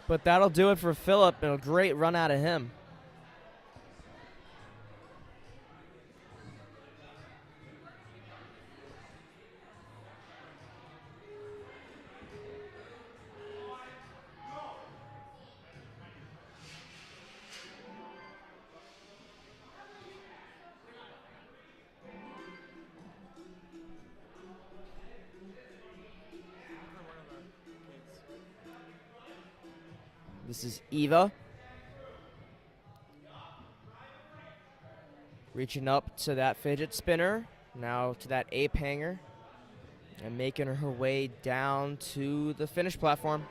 but that'll do it for Phillip, and a great run out of him. This is Eva. Reaching up to that fidget spinner, now to that ape hanger, and making her way down to the finish platform.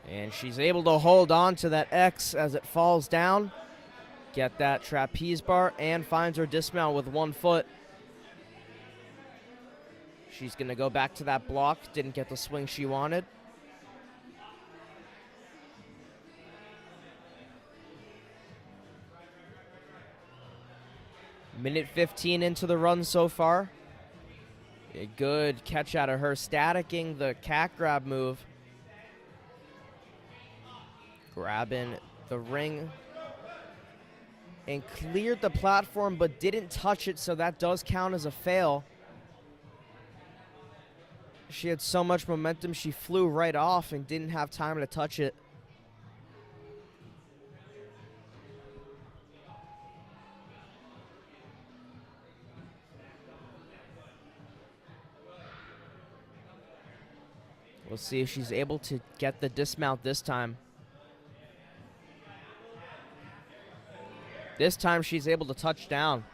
And she's able to hold on to that X as it falls down, get that trapeze bar, and finds her dismount with 1 foot. She's going to go back to that block. Didn't get the swing she wanted. Minute 15 into the run so far. A good catch out of her, staticking the cat grab move. Grabbing the ring and cleared the platform but didn't touch it, so that does count as a fail. She had so much momentum, she flew right off and didn't have time to touch it. We'll see if she's able to get the dismount this time. This time she's able to touch down.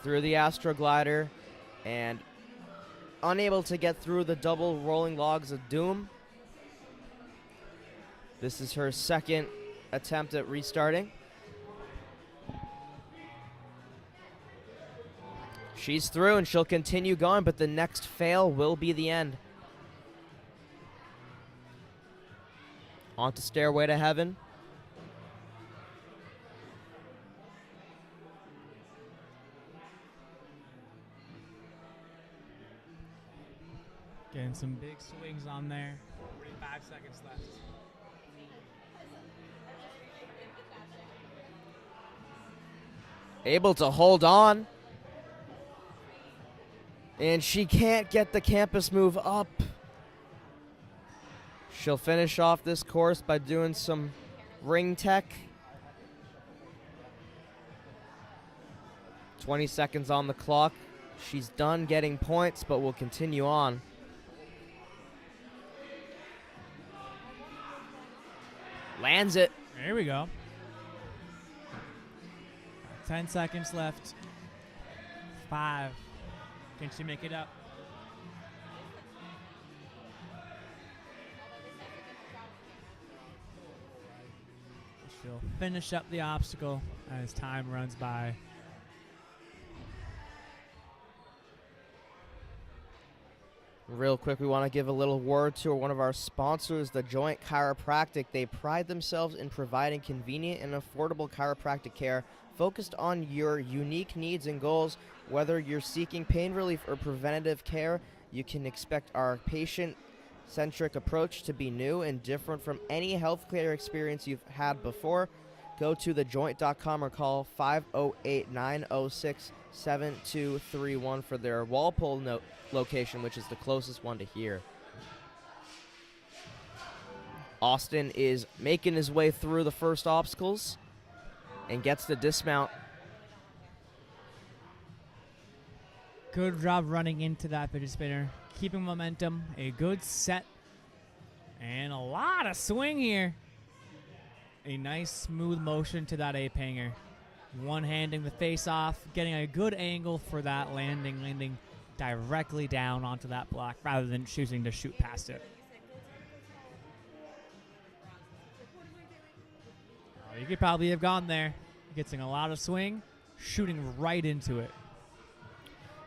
Through the Astroglider and unable to get through the double rolling logs of doom. This is her second attempt at restarting. She's through and she'll continue going, but the next fail will be the end. Onto Stairway to Heaven. Getting some big swings on there. 45 seconds left. Able to hold on. And she can't get the campus move up. She'll finish off this course by doing some ring tech. 20 seconds on the clock. She's done getting points, but will continue on. Lands it. There we go. 10 seconds left. 5. Can she make it up? She'll finish up the obstacle as time runs by. Real quick, we want to give a little word to one of our sponsors, The Joint Chiropractic. They pride themselves in providing convenient and affordable chiropractic care focused on your unique needs and goals. Whether you're seeking pain relief or preventative care, you can expect our patient-centric approach to be new and different from any healthcare experience you've had before. Go to thejoint.com or call 508-906-7231 for their Walpole location, which is the closest one to here. Austin is making his way through the first obstacles and gets the dismount. Good job running into that fidget spinner. Keeping momentum. A good set. And a lot of swing here. A nice smooth motion to that ape hanger. One-handing the face off. Getting a good angle for that landing directly down onto that block rather than choosing to shoot past it. Oh, you could probably have gone there. Getting a lot of swing. Shooting right into it.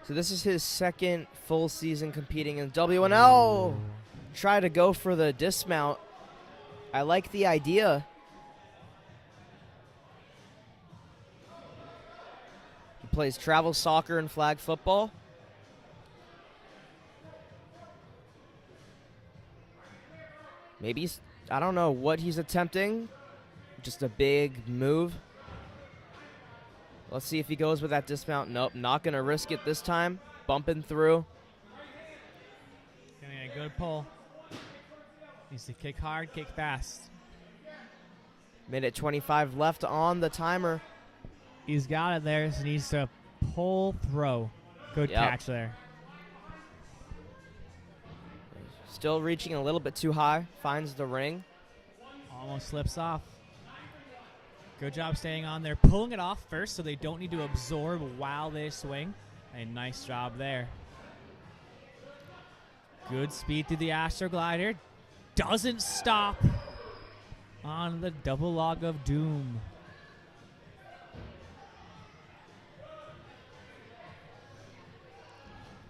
So this is his second full season competing in WNL. Try to go for the dismount. I like the idea. He plays travel soccer and flag football. Maybe I don't know what he's attempting. Just a big move. Let's see if he goes with that dismount. Nope, not going to risk it this time. Bumping through. Getting a good pull. Needs to kick hard, kick fast. Minute 25 left on the timer. He's got it there, so he needs to pull throw. Good catch there. Still reaching a little bit too high. Finds the ring. Almost slips off. Good job staying on there. Pulling it off first so they don't need to absorb while they swing. A nice job there. Good speed through the Astroglider. Doesn't stop on the double log of doom.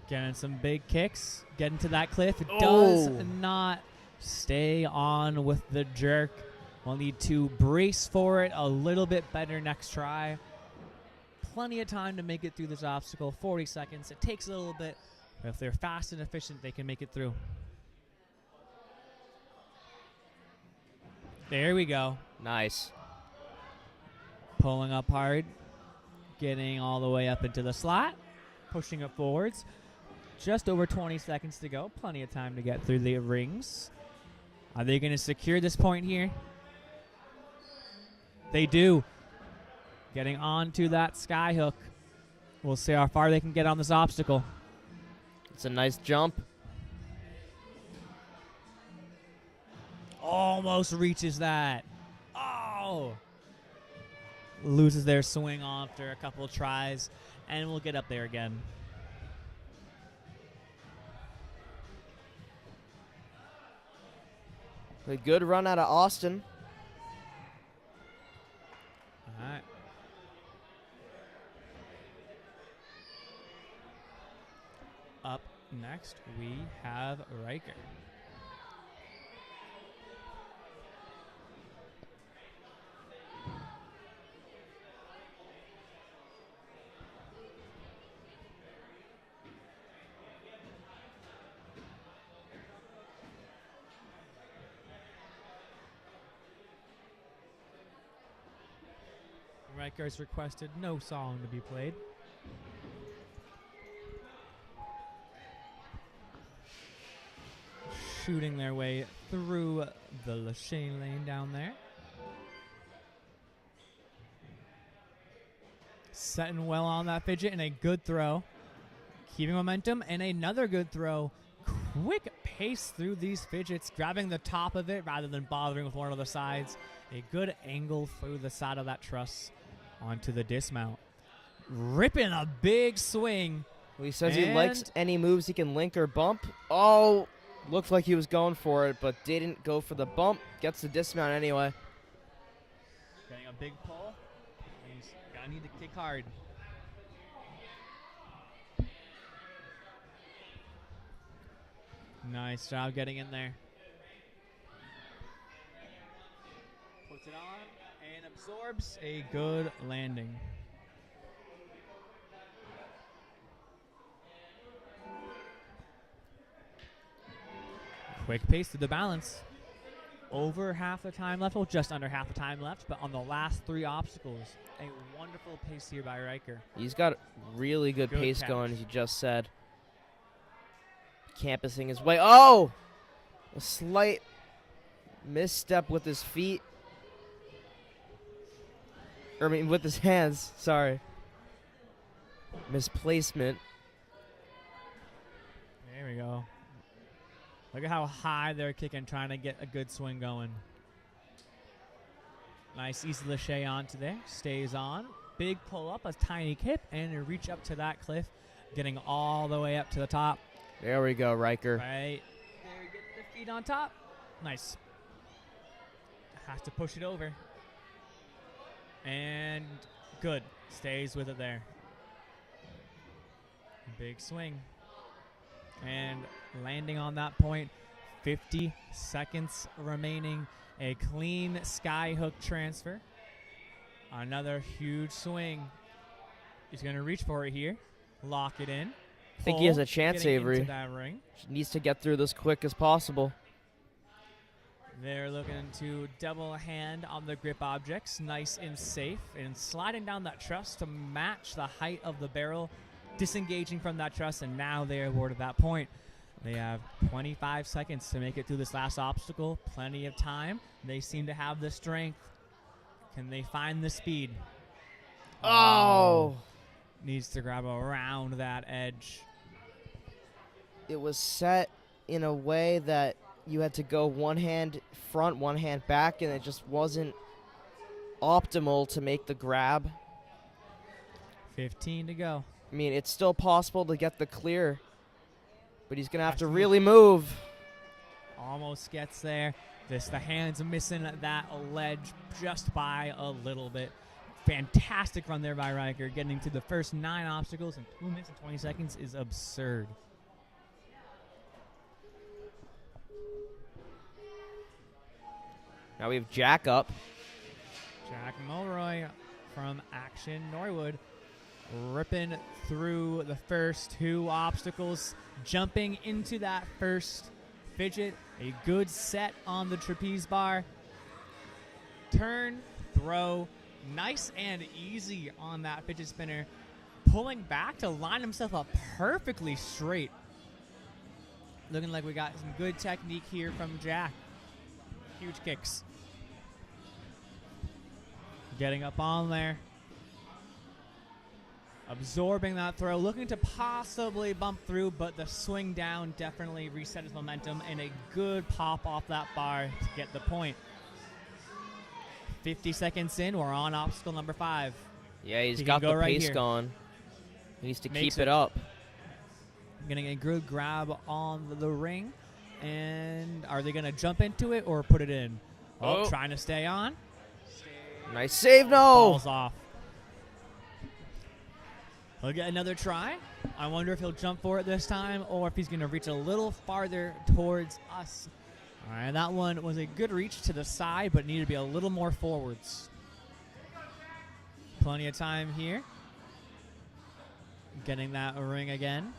Getting some big kicks. Getting to that cliff. It does not stay on with the jerk. We'll need to brace for it a little bit better next try. Plenty of time to make it through this obstacle. 40 seconds. It takes a little bit. But if they're fast and efficient, they can make it through. There we go. Nice. Pulling up hard. Getting all the way up into the slot. Pushing it forwards. Just over 20 seconds to go. Plenty of time to get through the rings. Are they going to secure this point here? They do. Getting onto that sky hook. We'll see how far they can get on this obstacle. It's a nice jump. Almost reaches that. Oh! Loses their swing after a couple of tries, and we'll get up there again. A good run out of Austin. All right. Up next, we have Ryker. Ryker has requested no song to be played. Shooting their way through the Lachine lane down there. Setting well on that fidget and a good throw. Keeping momentum and another good throw. Quick pace through these fidgets, grabbing the top of it rather than bothering with one of the sides. A good angle through the side of that truss onto the dismount. Ripping a big swing. Well, he says he likes any moves he can link or bump. Oh, looked like he was going for it, but didn't go for the bump. Gets the dismount anyway. Getting a big pull. He's gonna need to kick hard. Nice job getting in there. Puts it on and absorbs a good landing. Quick pace to the balance. Over half the time left, well, just under half the time left, but on the last 3 obstacles, a wonderful pace here by Ryker. He's got really good pace catch. going, as you just said. Campusing his way. Oh! A slight misstep with his feet. I mean, with his hands. Sorry. Misplacement. There we go. Look at how high they're kicking, trying to get a good swing going. Nice easy lachey onto there. Stays on. Big pull up, a tiny kip, and a reach up to that cliff, getting all the way up to the top. There we go, Ryker. Right there, getting the feet on top. Nice. Has to push it over. And good. Stays with it there. Big swing. And landing on that point. 50 seconds remaining. A clean sky hook transfer. Another huge swing. He's going to reach for it here. Lock it in. I think he has a chance, Avery. Into that ring. Needs to get through this quick as possible. They're looking to double hand on the grip objects. Nice and safe. And sliding down that truss to match the height of the barrel. Disengaging from that truss, and now they are awarded that point. They have 25 seconds to make it through this last obstacle. Plenty of time. They seem to have the strength. Can they find the speed? Oh! Needs to grab around that edge. It was set in a way that you had to go one hand front, one hand back, and it just wasn't optimal to make the grab. 15 to go. I mean, it's still possible to get the clear, but he's going to have to really move. Almost gets there. The hands missing that ledge just by a little bit. Fantastic run there by Ryker. Getting to the first 9 obstacles in 2 minutes and 20 seconds is absurd. Now we have Jack up. Jack Mulroy from Action Norwood. Ripping through the first 2 obstacles, jumping into that first fidget. A good set on the trapeze bar. Turn, throw, nice and easy on that fidget spinner. Pulling back to line himself up perfectly straight. Looking like we got some good technique here from Jack. Huge kicks. Getting up on there. Absorbing that throw, looking to possibly bump through, but the swing down definitely reset his momentum, and a good pop off that bar to get the point. 50 seconds in, we're on obstacle number 5. Yeah, he's got the pace going. He needs to keep it up. Getting a good grab on the ring, and are they going to jump into it or put it in? Oh, trying to stay on. Nice save, no! Falls off. He'll get another try. I wonder if he'll jump for it this time or if he's going to reach a little farther towards us. All right, that one was a good reach to the side, but needed to be a little more forwards. Plenty of time here. Getting that ring again.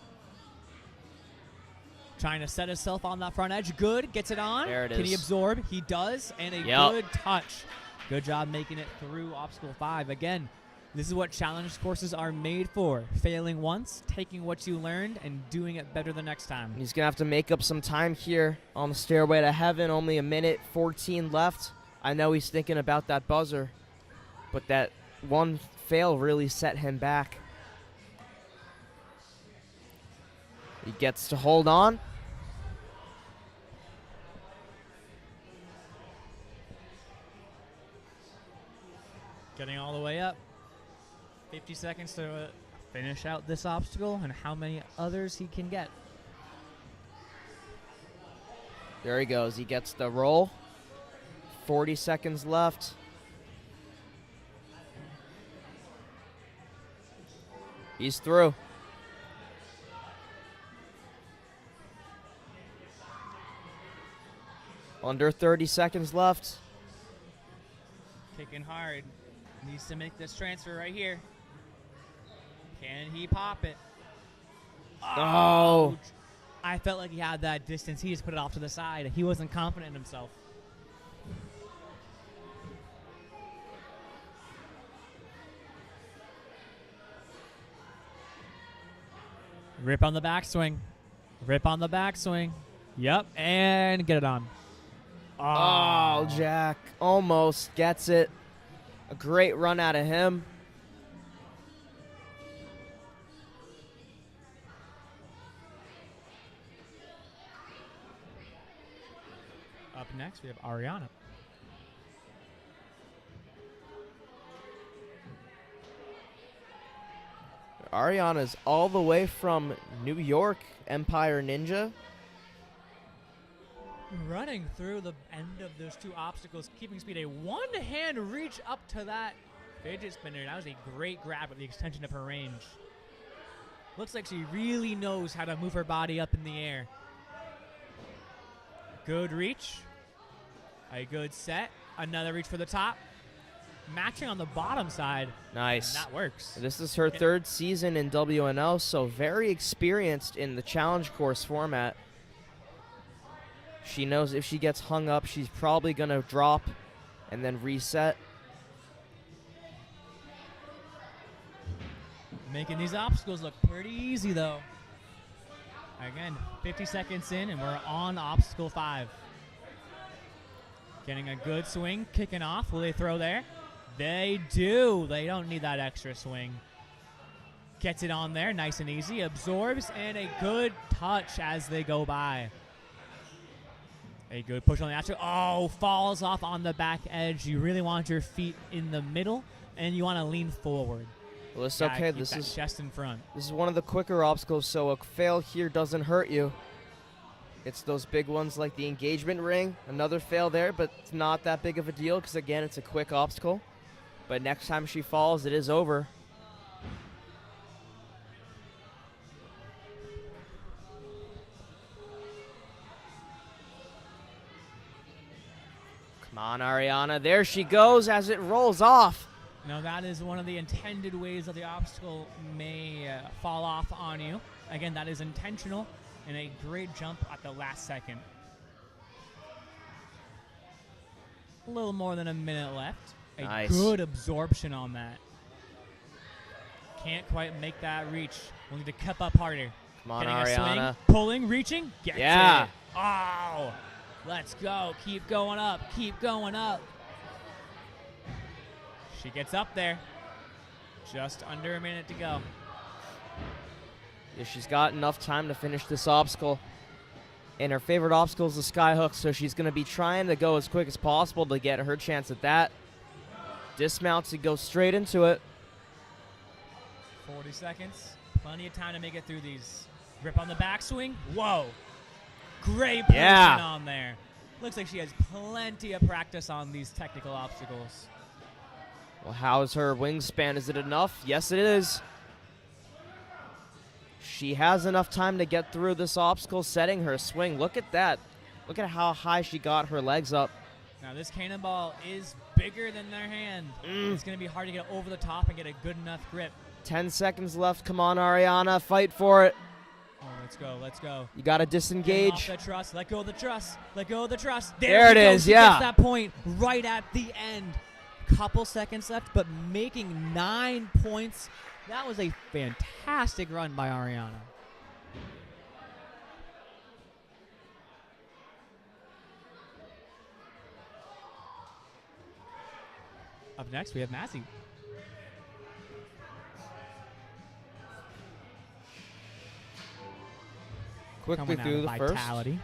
Trying to set himself on that front edge. Good. Gets it on. There it is. Can he absorb? He does. And a good touch. Good job making it through obstacle 5. Again, this is what challenge courses are made for. Failing once, taking what you learned, and doing it better the next time. He's going to have to make up some time here on the stairway to heaven. Only a minute 14 left. I know he's thinking about that buzzer, but that one fail really set him back. He gets to hold on. Getting all the way up. 50 seconds to finish out this obstacle and how many others he can get. There he goes. He gets the roll. 40 seconds left. He's through. Under 30 seconds left. Kicking hard. Needs to make this transfer right here. Can he pop it? Oh. I felt like he had that distance. He just put it off to the side. He wasn't confident in himself. Rip on the backswing. Rip on the backswing. Yep, and get it on. Oh, Jack almost gets it. A great run out of him. Up next, we have Ariana. Ariana's all the way from New York, Empire Ninja. Running through the end of those two obstacles, keeping speed. A one-hand reach up to that fidget spinner. That was a great grab with the extension of her range. Looks like she really knows how to move her body up in the air. Good reach. A good set. Another reach for the top. Matching on the bottom side. Nice. And that works. This is her third season in WNL, so very experienced in the challenge course format. She knows if she gets hung up, she's probably going to drop and then reset. Making these obstacles look pretty easy, though. Again, 50 seconds in, and we're on obstacle 5. Getting a good swing, kicking off. Will they throw there? They do. They don't need that extra swing. Gets it on there, nice and easy. Absorbs, and a good touch as they go by. A good push on the outside. Oh, falls off on the back edge. You really want your feet in the middle, and you want to lean forward. Well, it's okay. Keep that chest in front. This is one of the quicker obstacles, so a fail here doesn't hurt you. It's those big ones like the engagement ring. Another fail there, but it's not that big of a deal because, again, it's a quick obstacle. But next time she falls, it is over. Come on, Ariana. There she goes as it rolls off. Now, that is one of the intended ways that the obstacle may fall off on you. Again, that is intentional, and a great jump at the last second. A little more than a minute left. Nice. Good absorption on that. Can't quite make that reach. We'll need to cup up harder. Come on, Getting Ariana. a swing, pulling, reaching. Gets Yeah. it. Oh, let's go. Keep going up. Keep going up. She gets up there. Just under a minute to go. Yeah, she's got enough time to finish this obstacle. And her favorite obstacle is the skyhook, so she's going to be trying to go as quick as possible to get her chance at that. Dismounts and goes straight into it. 40 seconds. Plenty of time to make it through these. Grip on the backswing. Whoa. Great placement on there. Looks like she has plenty of practice on these technical obstacles. Well, how's her wingspan? Is it enough? Yes, it is. She has enough time to get through this obstacle, setting her swing. Look at that. Look at how high she got her legs up. Now, this cannonball is bigger than their hand. It's going to be hard to get over the top and get a good enough grip. 10 seconds left. Come on, Ariana. Fight for it. Oh, let's go. Let's go. You got to disengage. Off the truss. Let go of the truss. Let go of the truss. There it is, She yeah. gets that point right at the end. couple seconds left, but making 9 points. That was a fantastic run by Ariana. Up next, we have Mazi. Quickly Coming out through of the first. Vitality.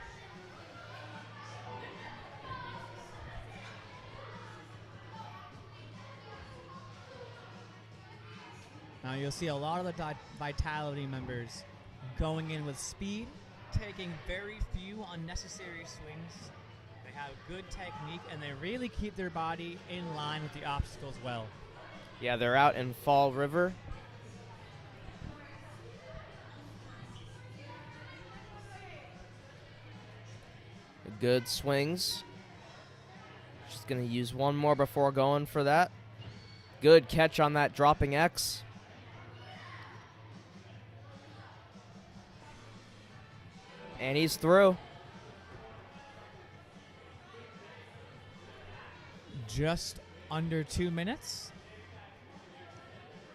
Now you'll see a lot of the Vitality members going in with speed, taking very few unnecessary swings. They have good technique, and they really keep their body in line with the obstacles well. Yeah, they're out in Fall River. Good swings. She's going to use one more before going for that. Good catch on that dropping X. And he's through. Just under 2 minutes.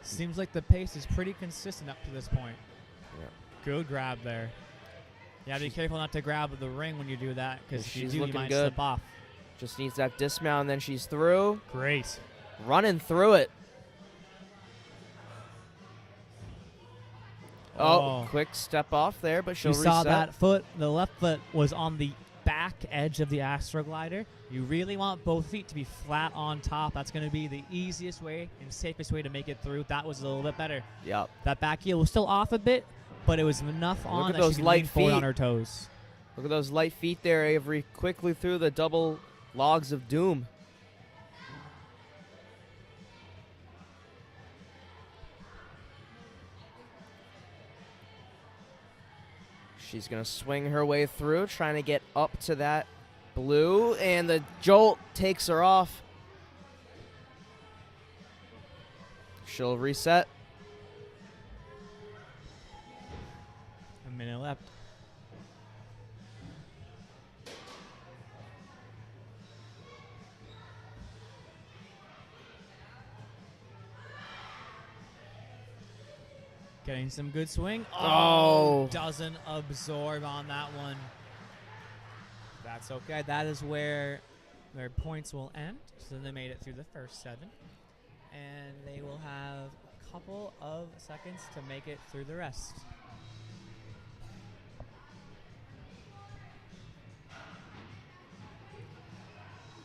Seems like the pace is pretty consistent up to this point. Yeah. Good grab there. Yeah, be careful not to grab the ring when you do that, because if you She's do, you looking might good. slip off. Just needs that dismount, and then she's through. Great. Running through it. Oh, quick step off there, but she'll You reset. saw that foot. The left foot was on the back edge of the astroglider. You really want both feet to be flat on top. That's going to be the easiest way and safest way to make it through. That was a little bit better. Yep. That back heel was still off a bit, but it was enough on at that those she could light lean forward feet. on her toes. Look at those light feet there, Avery. Quickly through the double logs of doom. She's going to swing her way through, trying to get up to that blue, and the jolt takes her off. She'll reset. A minute left. Getting some good swing. Oh. Doesn't absorb on that one. That's okay. That is where their points will end. So they made it through the first 7. And they will have a couple of seconds to make it through the rest.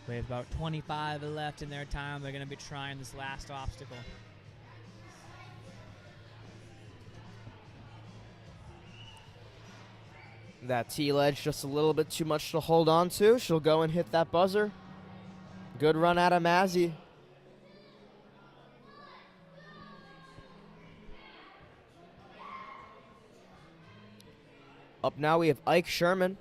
We have about 25 left in their time. They're going to be trying this last obstacle. That T-ledge just a little bit too much to hold on to. She'll go and hit that buzzer. Good run out of Mazi. Up now we have Ike Sherman.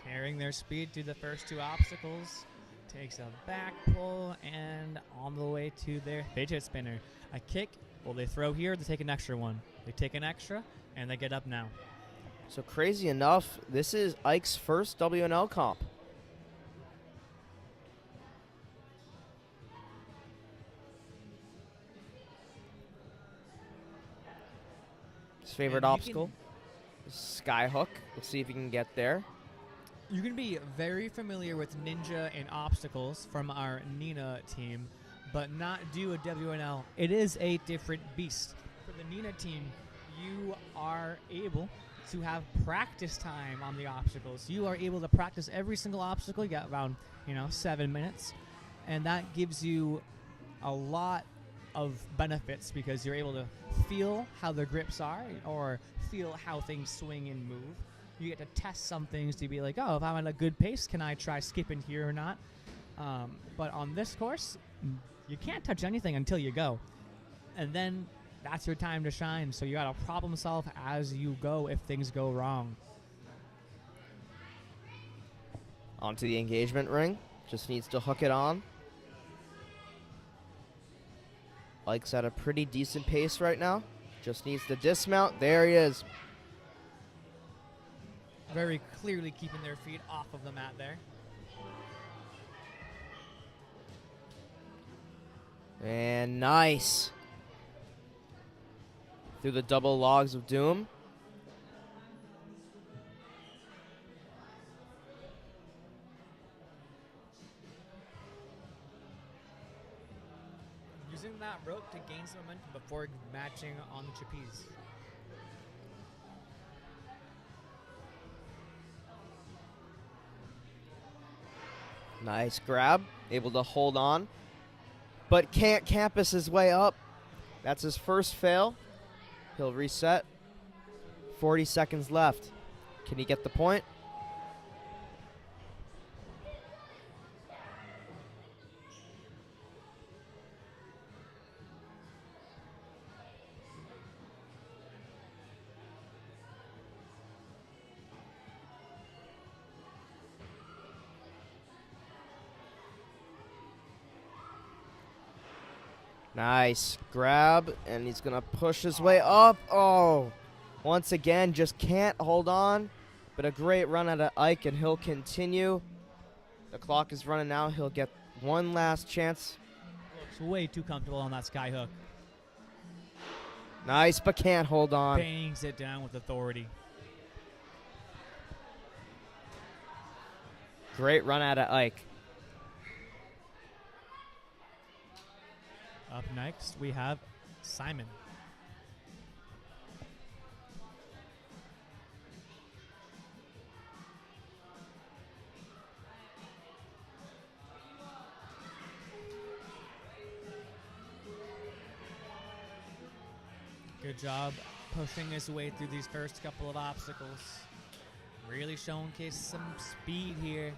Carrying their speed through the first 2 obstacles. Takes a back pull and on the way to their fidget spinner. A kick, well, they throw here, they take an extra one. They take an extra, and they get up now. So crazy enough, this is Ike's first WNL comp. His favorite And you obstacle, Skyhook. Let's see if he can get there. You can be very familiar with ninja and obstacles from our Nina team, but not do a WNL. It is a different beast. For the Nina team, you are able to have practice time on the obstacles. You are able to practice every single obstacle. You got around, 7 minutes, and that gives you a lot of benefits because you're able to feel how the grips are or feel how things swing and move. You get to test some things to be like, oh, if I'm at a good pace, can I try skipping here or not? But on this course, you can't touch anything until you go. And then that's your time to shine. So you got to problem solve as you go if things go wrong. Onto the engagement ring. Just needs to hook it on. Ike's at a pretty decent pace right now. Just needs to dismount. There he is. very clearly keeping their feet off of the mat there. And nice. Through the double logs of doom. Using that rope to gain some momentum before matching on the trapeze. Nice grab. Able to hold on. But can't campus his way up. That's his first fail. He'll reset. 40 seconds left. Can he get the point? Nice grab, and he's going to push his way up. Oh, once again, just can't hold on. But a great run out of Ike, and he'll continue. The clock is running now. He'll get one last chance. Looks way too comfortable on that sky hook. Nice, but can't hold on. Bangs it down with authority. Great run out of Ike. Up next, we have Simon. Good job pushing his way through these first couple of obstacles. Really showcase some speed here.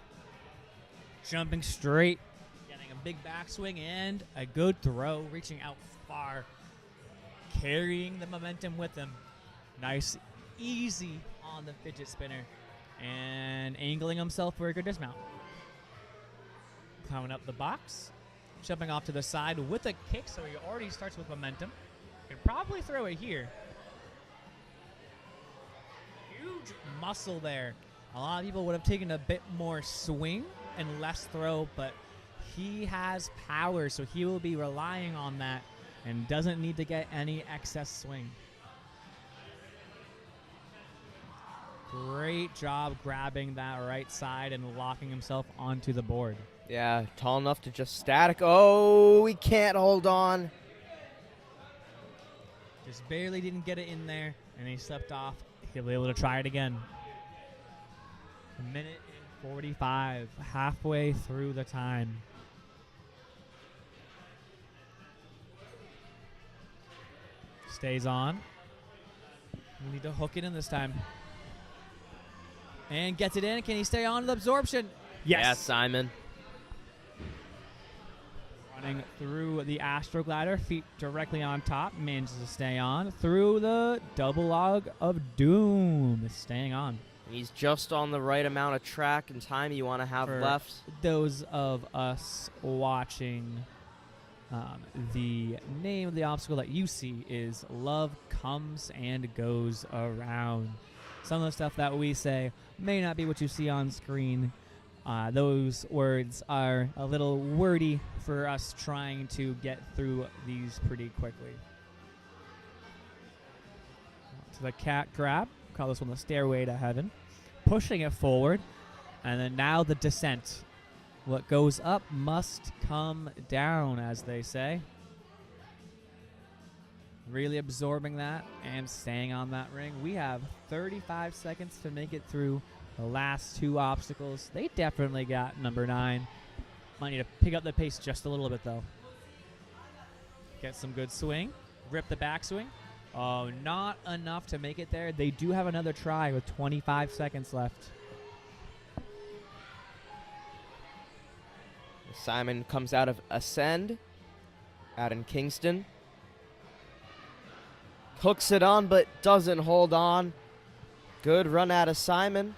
Jumping straight. Getting a big backswing and a good throw. Reaching out far. Carrying the momentum with him. Nice, easy on the fidget spinner. And angling himself for a good dismount. Coming up the box. Jumping off to the side with a kick, so he already starts with momentum. Could probably throw it here. Huge muscle there. A lot of people would have taken a bit more swing and less throw, but he has power, so he will be relying on that and doesn't need to get any excess swing. Great job grabbing that right side and locking himself onto the board. Yeah, tall enough to just static. Oh, he can't hold on. Just barely didn't get it in there, and he slipped off. He'll be able to try it again. A minute and 45, halfway through the time. Stays on. We need to hook it in this time. And gets it in. Can he stay on the absorption? Yes. Yeah, Simon. Running through the Astro Glider, feet directly on top, manages to stay on through the double log of doom, staying on. He's just on the right amount of track and time you want to have For left. those of us watching, the name of the obstacle that you see is Love Comes and Goes Around. Some of the stuff that we say may not be what you see on screen. Those words are a little wordy for us trying to get through these pretty quickly. To the cat grab, call this one the Stairway to Heaven. Pushing it forward, and then now the descent. What goes up must come down, as they say. Really absorbing that and staying on that ring. We have 35 seconds to make it through the last two obstacles. They definitely got number 9. Might need to pick up the pace just a little bit, though. Get some good swing. Rip the backswing. Oh, not enough to make it there. They do have another try with 25 seconds left. Simon comes out of Ascend, out in Kingston. Hooks it on, but doesn't hold on. Good run out of Simon.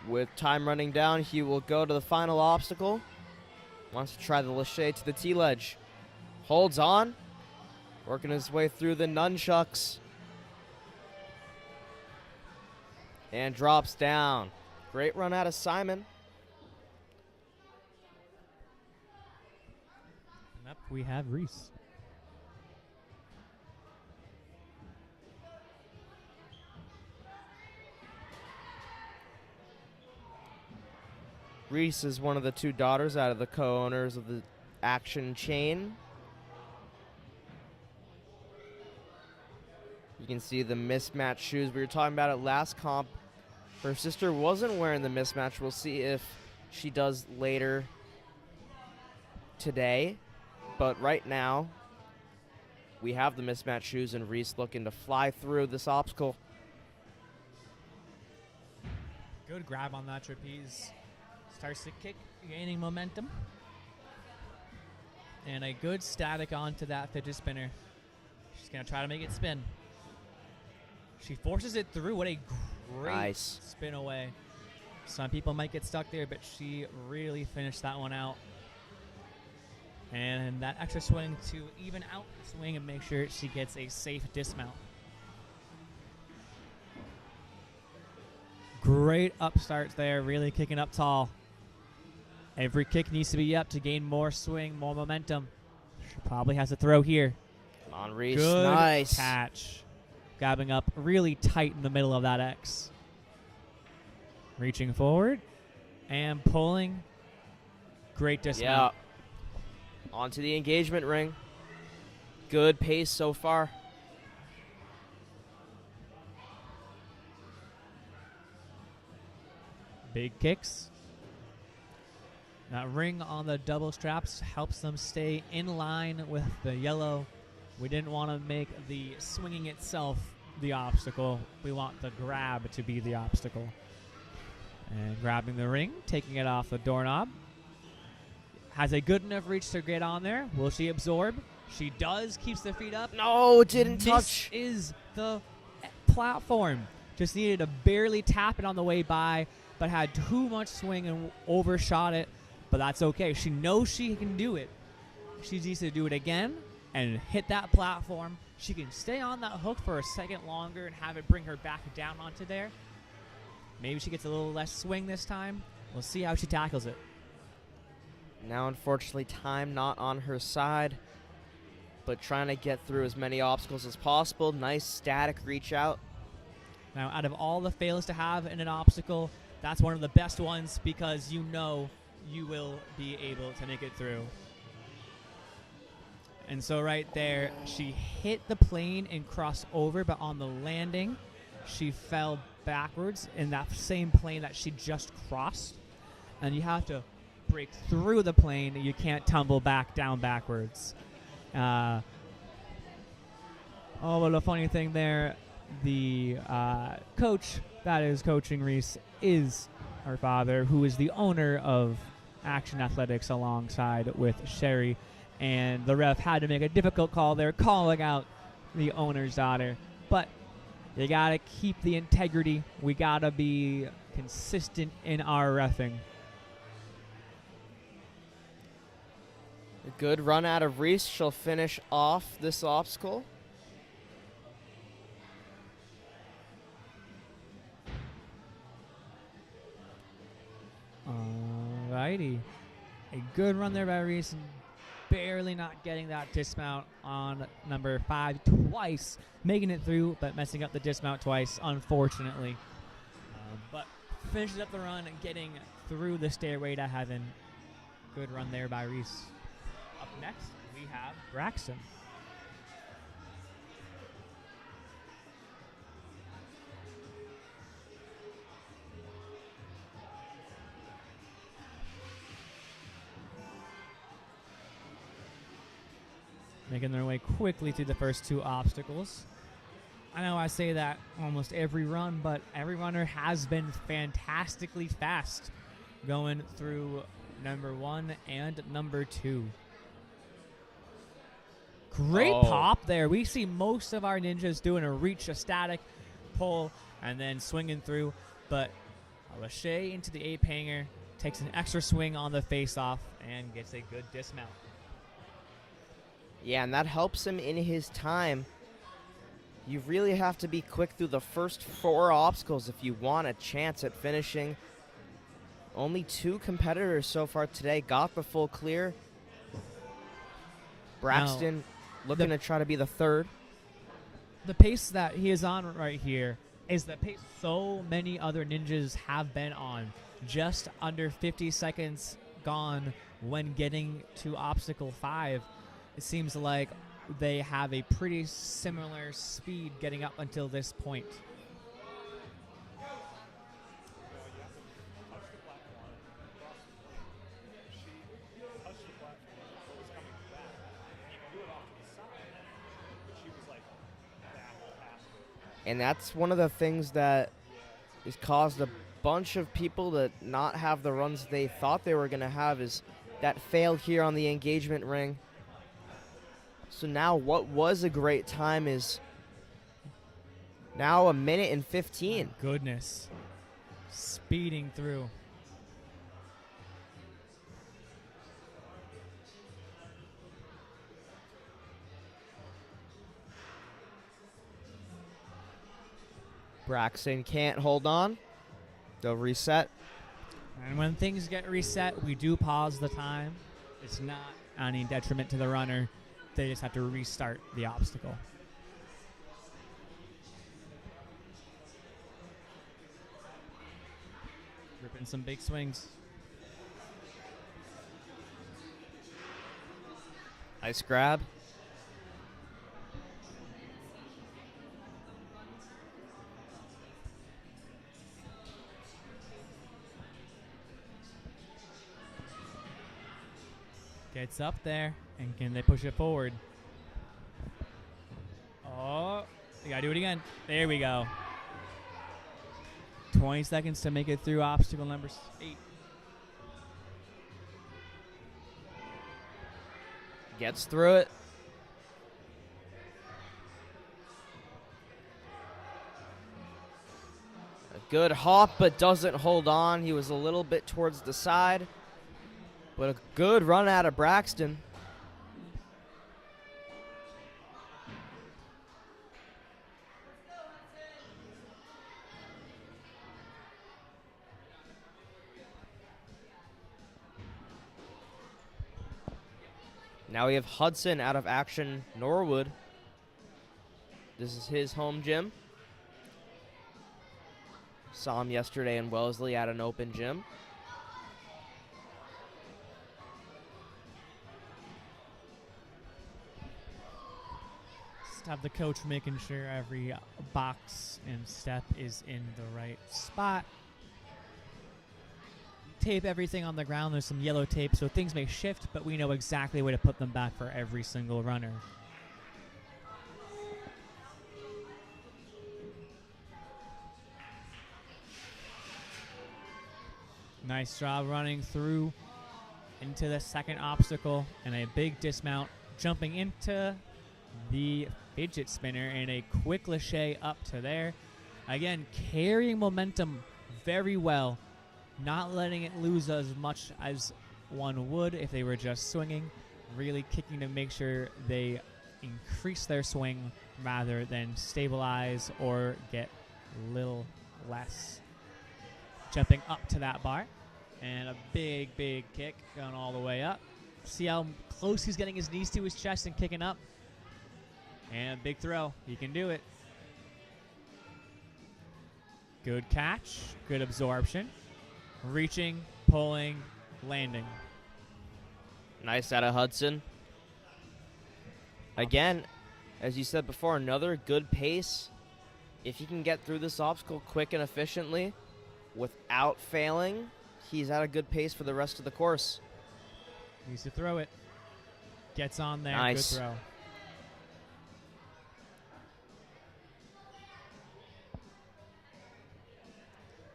With time running down, he will go to the final obstacle. Wants to try the Lachey to the T-ledge. Holds on. Working his way through the nunchucks. And drops down. Great run out of Simon. And up we have Reese. Reese is one of the two daughters out of the co-owners of the Action chain. You can see the mismatched shoes. We were talking about it last comp. Her sister wasn't wearing the mismatch. We'll see if she does later today. But right now, we have the mismatched shoes, and Reese looking to fly through this obstacle. Good grab on that trapeze. Starts to kick, gaining momentum. And a good static onto that fidget spinner. She's going to try to make it spin. She forces it through. What a great spin away. Some people might get stuck there, but she really finished that one out. And that extra swing to even out the swing and make sure she gets a safe dismount. Great upstarts there, really kicking up tall. Every kick needs to be up to gain more swing, more momentum. She probably has a throw here. Come on, Reese. Good nice catch. Grabbing up really tight in the middle of that X. Reaching forward and pulling. Great dismount. Yeah. Onto the engagement ring. Good pace so far. Big kicks. That ring on the double straps helps them stay in line with the yellow. We didn't want to make the swinging itself the obstacle. We want the grab to be the obstacle. And grabbing the ring, taking it off the doorknob. Has a good enough reach to get on there. Will she absorb? She does. Keeps the feet up. No, it didn't touch. This is the platform. Just needed to barely tap it on the way by, but had too much swing and overshot it. But that's okay. She knows she can do it. She needs to do it again and hit that platform. She can stay on that hook for a second longer and have it bring her back down onto there. Maybe she gets a little less swing this time. We'll see how she tackles it. Now, unfortunately, time not on her side, but trying to get through as many obstacles as possible. Nice static reach out. Now, out of all the fails to have in an obstacle, that's one of the best ones because you know you will be able to make it through. And so right there, she hit the plane and crossed over, but on the landing, she fell backwards in that same plane that she just crossed. And you have to break through the plane. You can't tumble back down backwards. But a funny thing there, the coach that is coaching Reese is her father, who is the owner of Action Athletics alongside with Sherry. And the ref had to make a difficult call there, calling out the owner's daughter. But you got to keep the integrity. We got to be consistent in our reffing. A good run out of Reese. She'll finish off this obstacle. Alrighty. A good run there by Reese. Barely not getting that dismount on number 5 twice. Making it through, but messing up the dismount twice, unfortunately. But finishes up the run and getting through the stairway to heaven. Good run there by Reese. Up next, we have Braxton. Making their way quickly through the first two obstacles. I know I say that almost every run, but every runner has been fantastically fast going through number 1 and number 2. Great pop there. We see most of our ninjas doing a reach, a static, pull, and then swinging through. But Lachey into the ape hanger, takes an extra swing on the face-off, and gets a good dismount. Yeah, and that helps him in his time. You really have to be quick through the first 4 obstacles if you want a chance at finishing. Only 2 competitors so far today got the full clear. Braxton looking to try to be the 3rd. The pace that he is on right here is the pace so many other ninjas have been on. Just under 50 seconds gone when getting to obstacle 5. It seems like they have a pretty similar speed getting up until this point. And that's one of the things that has caused a bunch of people to not have the runs they thought they were going to have, is that fail here on the engagement ring. So now what was a great time is now 1:15. Goodness. Speeding through. Braxton can't hold on. They'll reset. And when things get reset, we do pause the time. It's not any detriment to the runner. They just have to restart the obstacle. Ripping some big swings. Nice grab. Gets up there, and can they push it forward? Oh, they gotta do it again. There we go. 20 seconds to make it through obstacle number 8. Gets through it. A good hop, but doesn't hold on. He was a little bit towards the side. But a good run out of Braxton. Now we have Hudson out of action, Norwood. This is his home gym. Saw him yesterday in Wellesley at an open gym. Just have the coach making sure every box and step is in the right spot. Tape everything on the ground. There's some yellow tape, so things may shift, but we know exactly where to put them back for every single runner. Nice job running through into the second obstacle, and a big dismount, jumping into the fidget spinner, and a quick lache up to there. Again, carrying momentum very well, not letting it lose as much as one would if they were just swinging, really kicking to make sure they increase their swing rather than stabilize or get a little less. Jumping up to that bar, and a big, big kick going all the way up. See how close he's getting his knees to his chest and kicking up. And a big throw. He can do it. Good catch. Good absorption. Reaching, pulling, landing. Nice out of Hudson. Again, as you said before, another good pace. If he can get through this obstacle quick and efficiently without failing, he's at a good pace for the rest of the course. Needs to throw it. Gets on there. Nice. Good throw.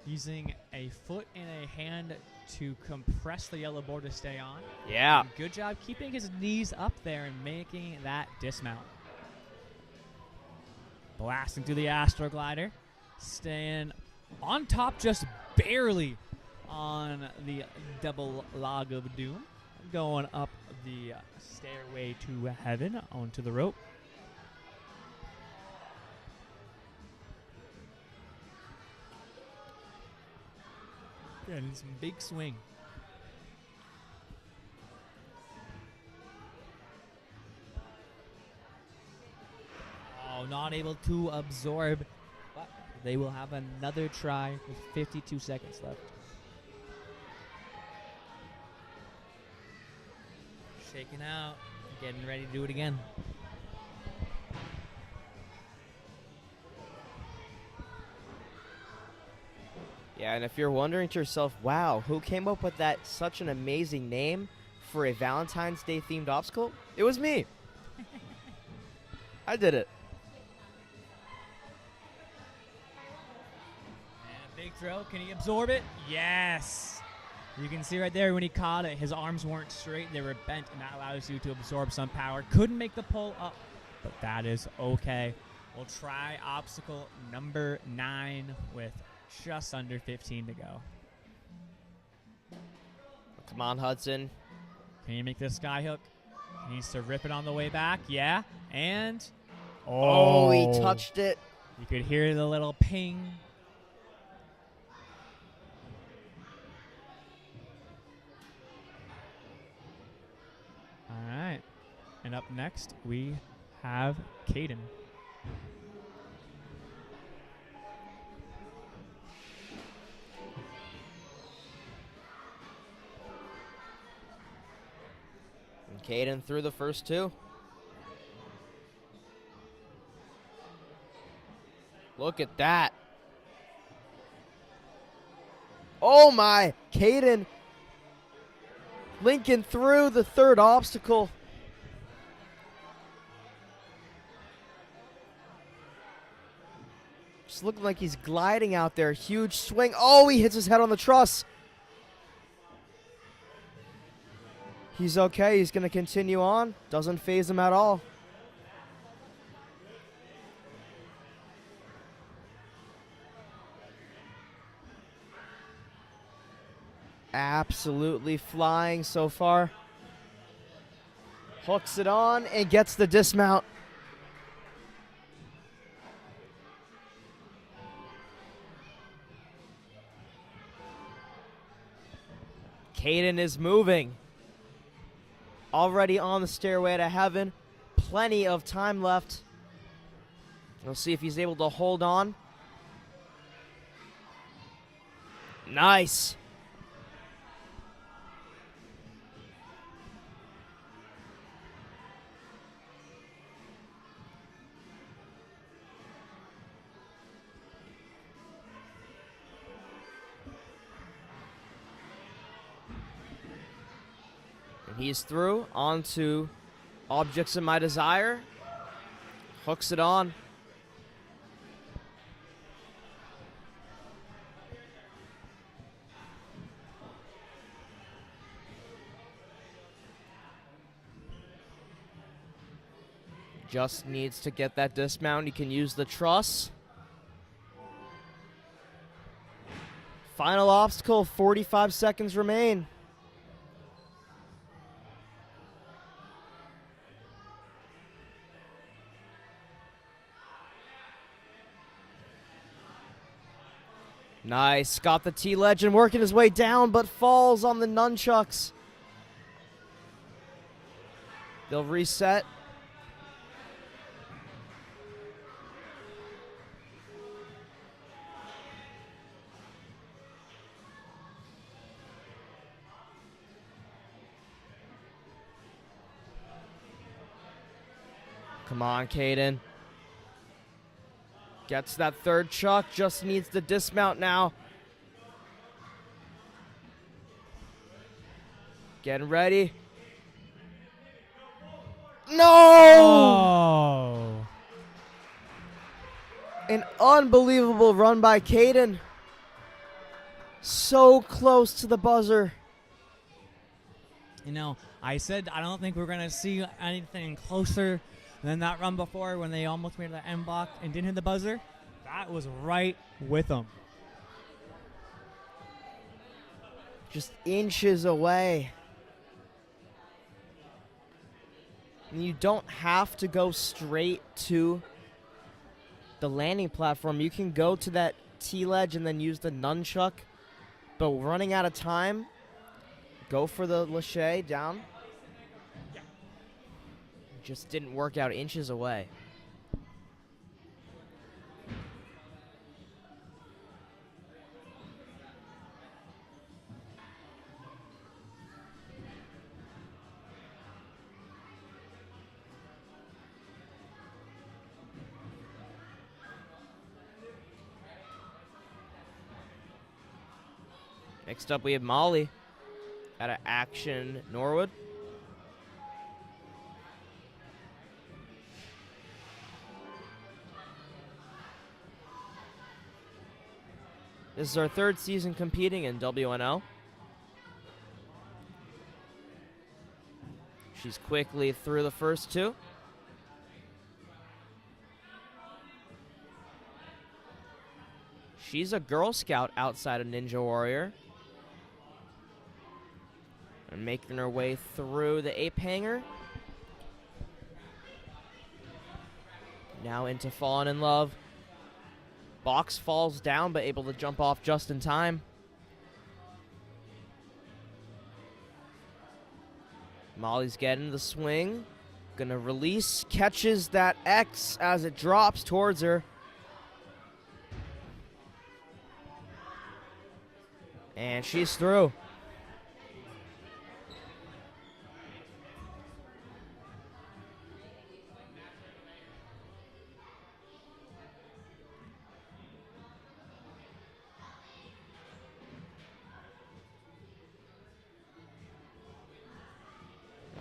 Using a foot and a hand to compress the yellow board to stay on. Yeah. And good job keeping his knees up there and making that dismount. Blasting through the Astro Glider. Staying on top just barely on the double log of doom. Going up the stairway to heaven onto the rope. Getting some big swing. Oh, not able to absorb, but they will have another try with 52 seconds left. Shaking out, getting ready to do it again. Yeah, and if you're wondering to yourself, wow, who came up with that such an amazing name for a Valentine's Day themed obstacle? It was me. I did it. And a big throw. Can he absorb it? Yes. You can see right there when he caught it, his arms weren't straight. They were bent, and that allows you to absorb some power. Couldn't make the pull up, but that is okay. We'll try obstacle number 9 with just under 15 to go. Come on, Hudson. Can you make this sky hook? He needs to rip it on the way back. Yeah. And Oh, he touched it. You could hear the little ping. All right. And up next, we have Kaden. Kaden threw the first 2. Look at that. Oh my, Kaden. Lincoln through the 3rd obstacle. Just looking like he's gliding out there. Huge swing. Oh, he hits his head on the truss. He's okay. He's going to continue on. Doesn't faze him at all. Absolutely flying so far. Hooks it on and gets the dismount. Kaden is moving. Already on the stairway to heaven. Plenty of time left. We'll see if he's able to hold on. Nice. He's through onto Objects of My Desire. Hooks it on. Just needs to get that dismount. He can use the truss. Final obstacle, 45 seconds remain. Nice. Got the T-Legend working his way down, but falls on the nunchucks. They'll reset. Come on, Kaden. Gets that 3rd chuck, just needs the dismount now. Getting ready. No! Oh! An unbelievable run by Kaden. So close to the buzzer. You know, I said I don't think we're going to see anything closer than that run before when they almost made the end block and didn't hit the buzzer. That was right with them. Just inches away. And you don't have to go straight to the landing platform. You can go to that T-ledge and then use the nunchuck but running out of time. Go for the lache down. Yeah. Just didn't work out, inches away. Next up, we have Molly out of Action Norwood. This is our third season competing in WNL. She's quickly through the first two. She's a Girl Scout outside of Ninja Warrior. And making her way through the ape hanger. Now into Fallen in Love. Box falls down, but able to jump off just in time. Molly's getting the swing. Gonna release, catches that X as it drops towards her. And she's through.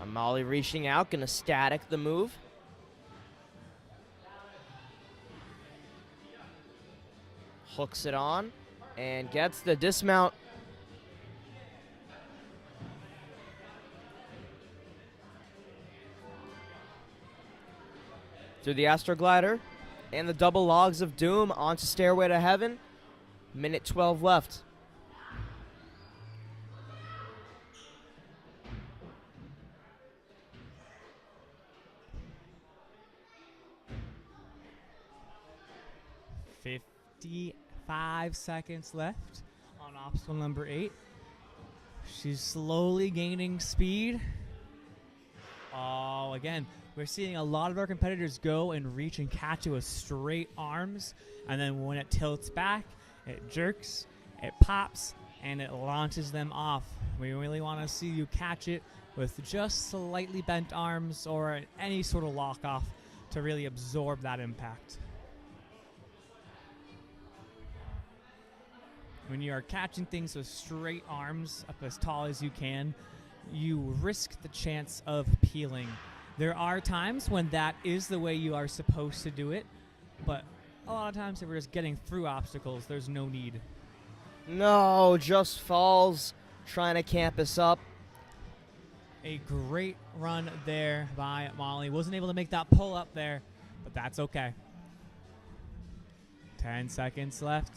Molly reaching out, gonna static the move. Hooks it on and gets the dismount. Through the Astroglider and the double logs of doom onto Stairway to Heaven. Minute 12 left. Five seconds left on obstacle number 8. She's slowly gaining speed. Oh, again, we're seeing a lot of our competitors go and reach and catch it with straight arms, and then when it tilts back, it jerks, it pops, and it launches them off. We really want to see you catch it with just slightly bent arms or any sort of lock off to really absorb that impact. When you are catching things with straight arms up as tall as you can, you risk the chance of peeling. There are times when that is the way you are supposed to do it, but a lot of times if we're just getting through obstacles, there's no need. No, just falls, trying to camp us up. A great run there by Molly. Wasn't able to make that pull up there, but that's okay. 10 seconds left.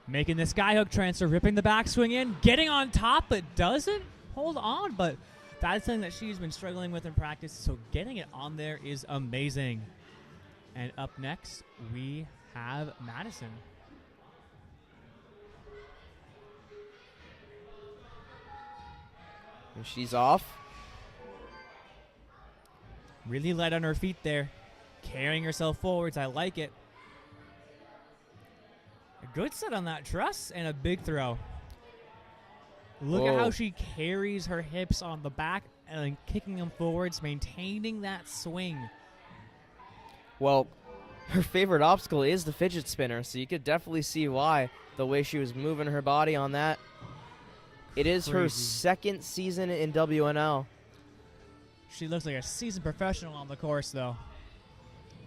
Making the skyhook transfer, ripping the backswing in, getting on top, but doesn't hold on. But that's something that she's been struggling with in practice, so getting it on there is amazing. And up next, we have Madison. And she's off. Really light on her feet there, carrying herself forwards. I like it. A good set on that truss and a big throw. Look at how she carries her hips on the back and then kicking them forwards, maintaining that swing. Well, her favorite obstacle is the fidget spinner, so you could definitely see why, the way she was moving her body on that. It is her second season in WNL. She looks like a seasoned professional on the course, though.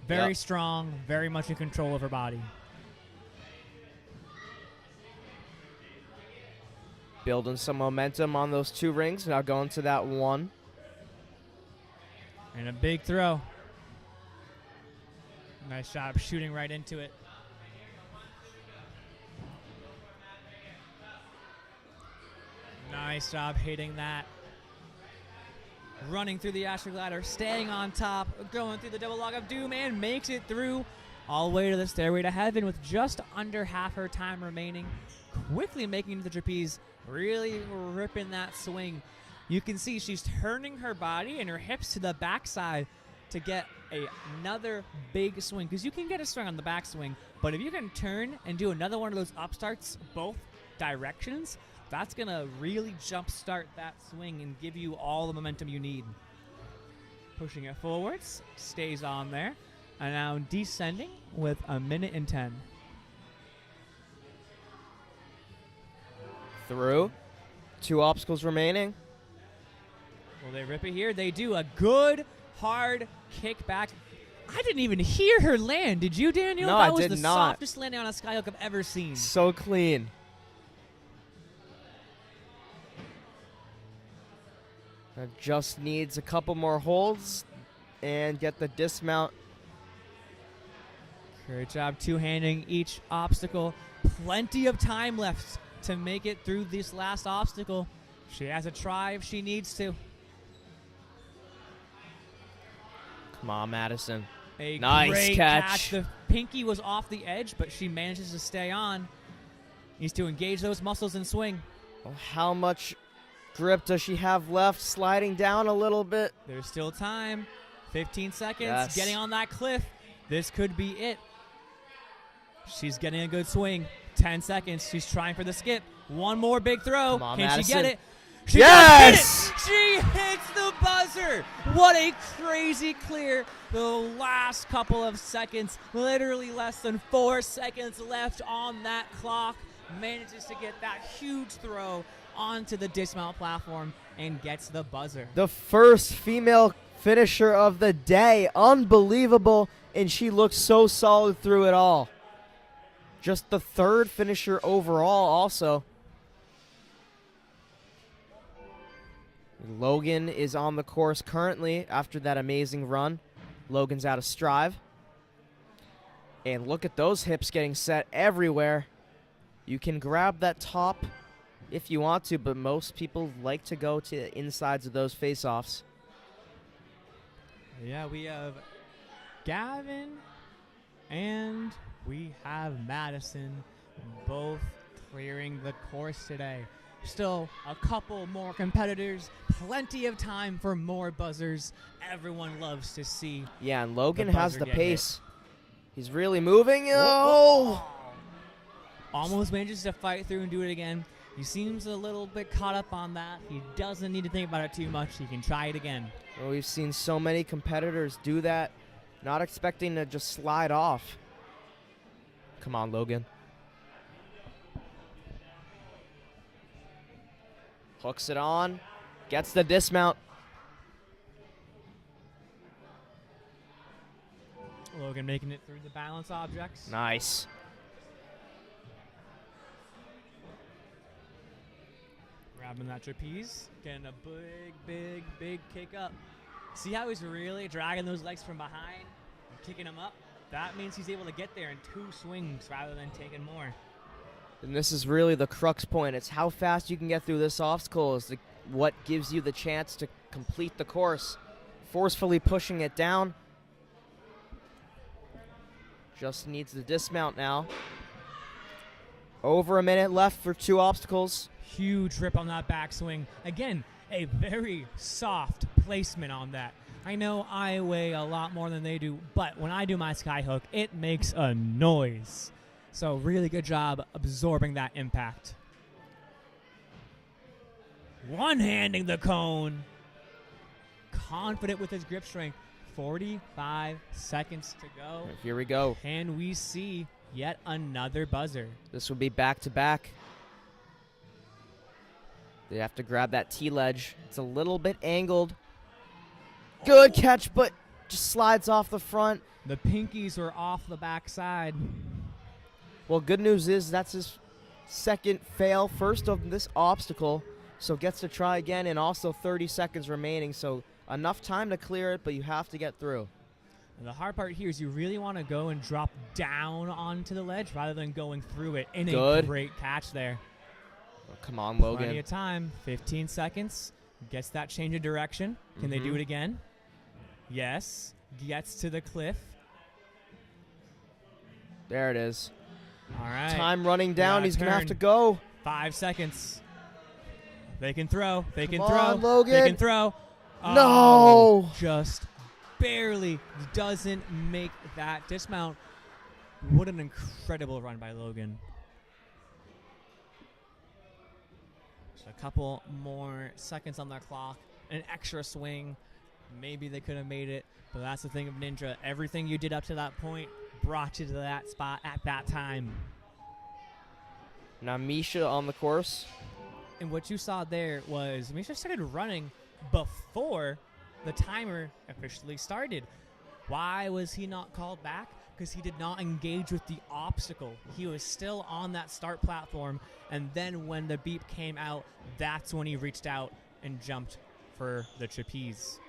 Very strong, very much in control of her body. Building some momentum on those 2 rings. Now going to that 1. And a big throw. Nice job shooting right into it. Nice job hitting that. Running through the Astroglider, staying on top, going through the double log of doom, and makes it through all the way to the Stairway to Heaven with just under half her time remaining. quickly making the trapeze, really ripping that swing. You can see she's turning her body and her hips to the backside to get another big swing, because you can get a swing on the backswing, but if you can turn and do another one of those upstarts both directions, that's going to really jumpstart that swing and give you all the momentum you need. Pushing it forwards, stays on there, and now descending with 1:10. Through. 2 obstacles remaining. Will they rip it here? They do. A good, hard kick back. I didn't even hear her land. Did you, Daniel? No, that I was did the not. softest landing on a skyhook I've ever seen. So clean. That just needs a couple more holds and get the dismount. Great job two-handing each obstacle. Plenty of time left to make it through this last obstacle. She has a try if she needs to. Come on, Madison. A Nice great catch. The pinky was off the edge, but she manages to stay on. Needs to engage those muscles and swing. Well, how much grip does she have left? Sliding down a little bit. There's still time. 15 seconds. Yes. Getting on that cliff. This could be it. She's getting a good swing. 10 seconds. She's trying for the skip. One more big throw. Come on, Can Madison. she get it? She Yes! does hit it! She hits the buzzer. What a crazy clear. The last couple of seconds. Literally less than 4 seconds left on that clock. Manages to get that huge throw onto the dismount platform and gets the buzzer. The first female finisher of the day. Unbelievable. And she looks so solid through it all. Just the 3rd finisher overall also. Logan is on the course currently after that amazing run. Logan's out of strive. And look at those hips getting set everywhere. You can grab that top if you want to, but most people like to go to the insides of those face-offs. Yeah, we have Gavin and we have Madison both clearing the course today. Still a couple more competitors, plenty of time for more buzzers. Everyone loves to see. Yeah, and Logan the has buzzer the get pace. He's really moving. Oh! Almost manages to fight through and do it again. He seems a little bit caught up on that. He doesn't need to think about it too much. He can try it again. Well, we've seen so many competitors do that, not expecting to just slide off. Come on, Logan. Hooks it on, gets the dismount. Logan making it through the balance objects. Nice. Grabbing that trapeze, getting a big kick up. See how he's really dragging those legs from behind and kicking them up? That means he's able to get there in 2 swings rather than taking more. And this is really the crux point. It's how fast you can get through this obstacle is what gives you the chance to complete the course. Forcefully pushing it down. Just needs the dismount now. Over a minute left for 2 obstacles. Huge rip on that backswing. Again, a very soft placement on that. I know I weigh a lot more than they do, but when I do my skyhook, it makes a noise. So really good job absorbing that impact. One-handing the cone. Confident with his grip strength. 45 seconds to go. Here we go. And we see yet another buzzer. This will be back-to-back. They have to grab that T-ledge. It's a little bit angled. Good catch, but just slides off the front. The pinkies were off the backside. Well, good news is that's his second fail, first of this obstacle, so gets to try again, and also 30 seconds remaining, so enough time to clear it, but you have to get through. And the hard part here is you really want to go and drop down onto the ledge rather than going through it. And a great catch there. Oh, come on, Logan. Plenty of time. 15 seconds. Gets that change of direction. Can they do it again? Yes. Gets to the cliff. There it is. All right. Time running down. Yeah, He's going to have turn. to go. 5 seconds. They can throw. They can Come throw. on, Logan. They can throw. No. Oh, just barely doesn't make that dismount. What an incredible run by Logan. Just a couple more seconds on their clock. An extra swing. Maybe they could have made it. But that's the thing of Ninja. Everything you did up to that point brought you to that spot at that time. Now Misha on the course. And what you saw there was Misha started running before the timer officially started. Why was he not called back? Because he did not engage with the obstacle. He was still on that start platform, and then when the beep came out, that's when he reached out and jumped for the trapeze.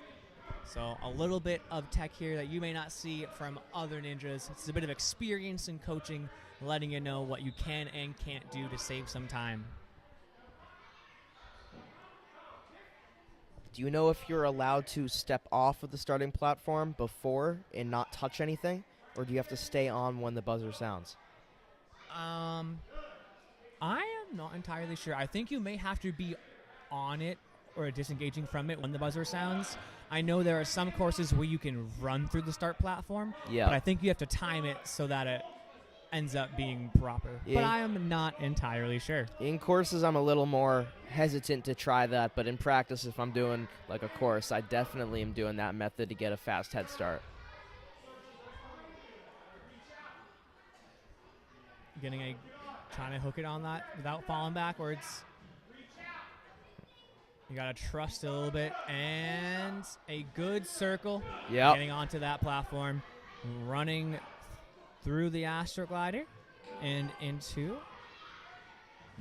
So a little bit of tech here that you may not see from other ninjas. It's a bit of experience and coaching, letting you know what you can and can't do to save some time. Do you know if you're allowed to step off of the starting platform before and not touch anything? Or do you have to stay on when the buzzer sounds? I am not entirely sure. I think you may have to be on it or disengaging from it when the buzzer sounds. I know there are some courses where you can run through the start platform, Yeah. but I think you have to time it so that it ends up being proper. Yeah. But I am not entirely sure. In courses, I'm a little more hesitant to try that, but in practice, if I'm doing like a course, I definitely am doing that method to get a fast head start. Trying to hook it on that without falling backwards. You got to trust a little bit. And a good circle. Yep. Getting onto that platform. Running through the astroglider and into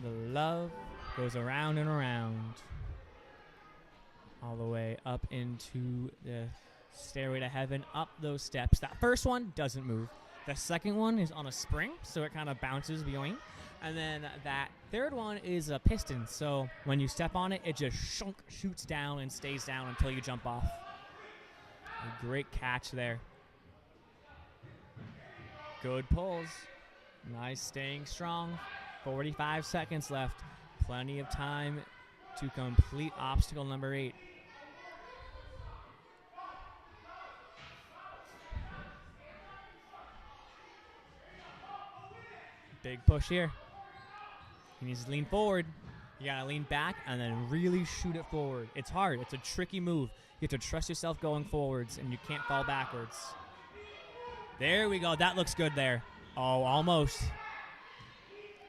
the love. Goes around and around. All the way up into the stairway to heaven. Up those steps. That first one doesn't move. The second one is on a spring, so it kind of bounces behind. And then that third one is a piston, so when you step on it, it just shoots down and stays down until you jump off. A great catch there. Good pulls. Nice staying strong. 45 seconds left. Plenty of time to complete obstacle number 8. Big push here. He needs to lean forward. You gotta lean back and then really shoot it forward. It's hard. It's a tricky move. You have to trust yourself going forwards, and you can't fall backwards. There we go. That looks good there. Oh, almost.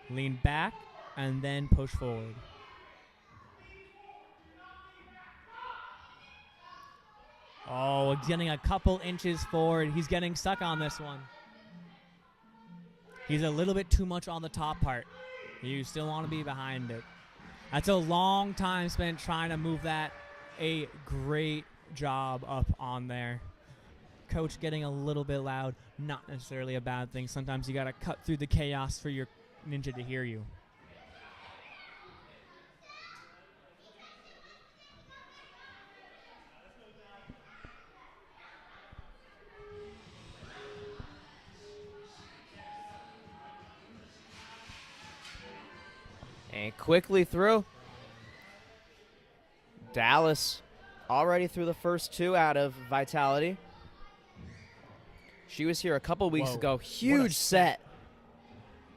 Lean back and then push forward. Oh, getting a couple inches forward. He's getting stuck on this one. He's a little bit too much on the top part. You still want to be behind it. That's a long time spent trying to move that. A great job up on there. Coach getting a little bit loud. Not necessarily a bad thing. Sometimes you got to cut through the chaos for your ninja to hear you. And quickly through. Dallas already through the first 2 out of Vitality. She was here a couple weeks Whoa. ago. What a Huge set.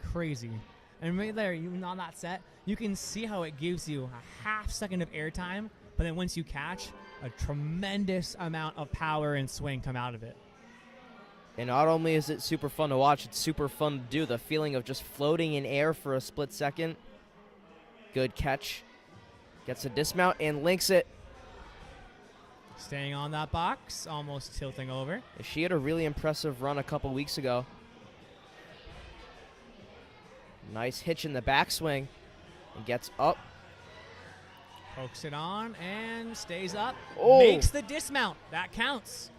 Crazy. And right there, even on that set, you can see how it gives you a half second of airtime, but then once you catch, a tremendous amount of power and swing come out of it. And not only is it super fun to watch, it's super fun to do. The feeling of just floating in air for a split second. Good catch. Gets a dismount and links it. Staying on that box, almost tilting over. She had a really impressive run a couple weeks ago. Nice hitch in the backswing. And gets up. Pokes it on and stays up. Oh. Makes the dismount. That counts.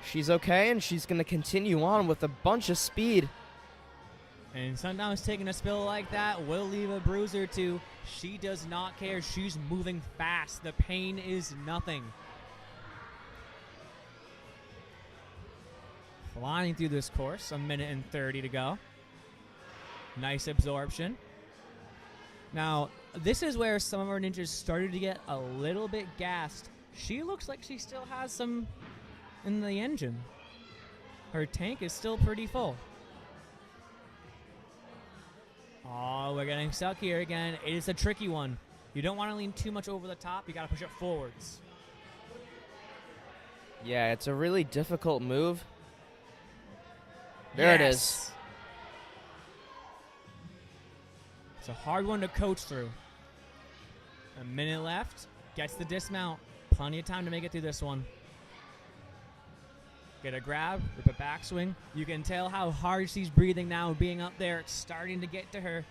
She's okay, and she's going to continue on with a bunch of speed. And sometimes taking a spill like that will leave a bruise or two. She does not care. She's moving fast. The pain is nothing. Flying through this course, 1 minute and 30 to go. Nice absorption. Now, this is where some of our ninjas started to get a little bit gassed. She looks like she still has some in the engine. Her tank is still pretty full. Oh, we're getting stuck here again. It is a tricky one. You don't want to lean too much over the top. You got to push it forwards. Yeah, it's a really difficult move. There it is. It's a hard one to coach through. A minute left. Gets the dismount. Plenty of time to make it through this one. Get a grab, rip a backswing. You can tell how hard she's breathing now, being up there. It's starting to get to her.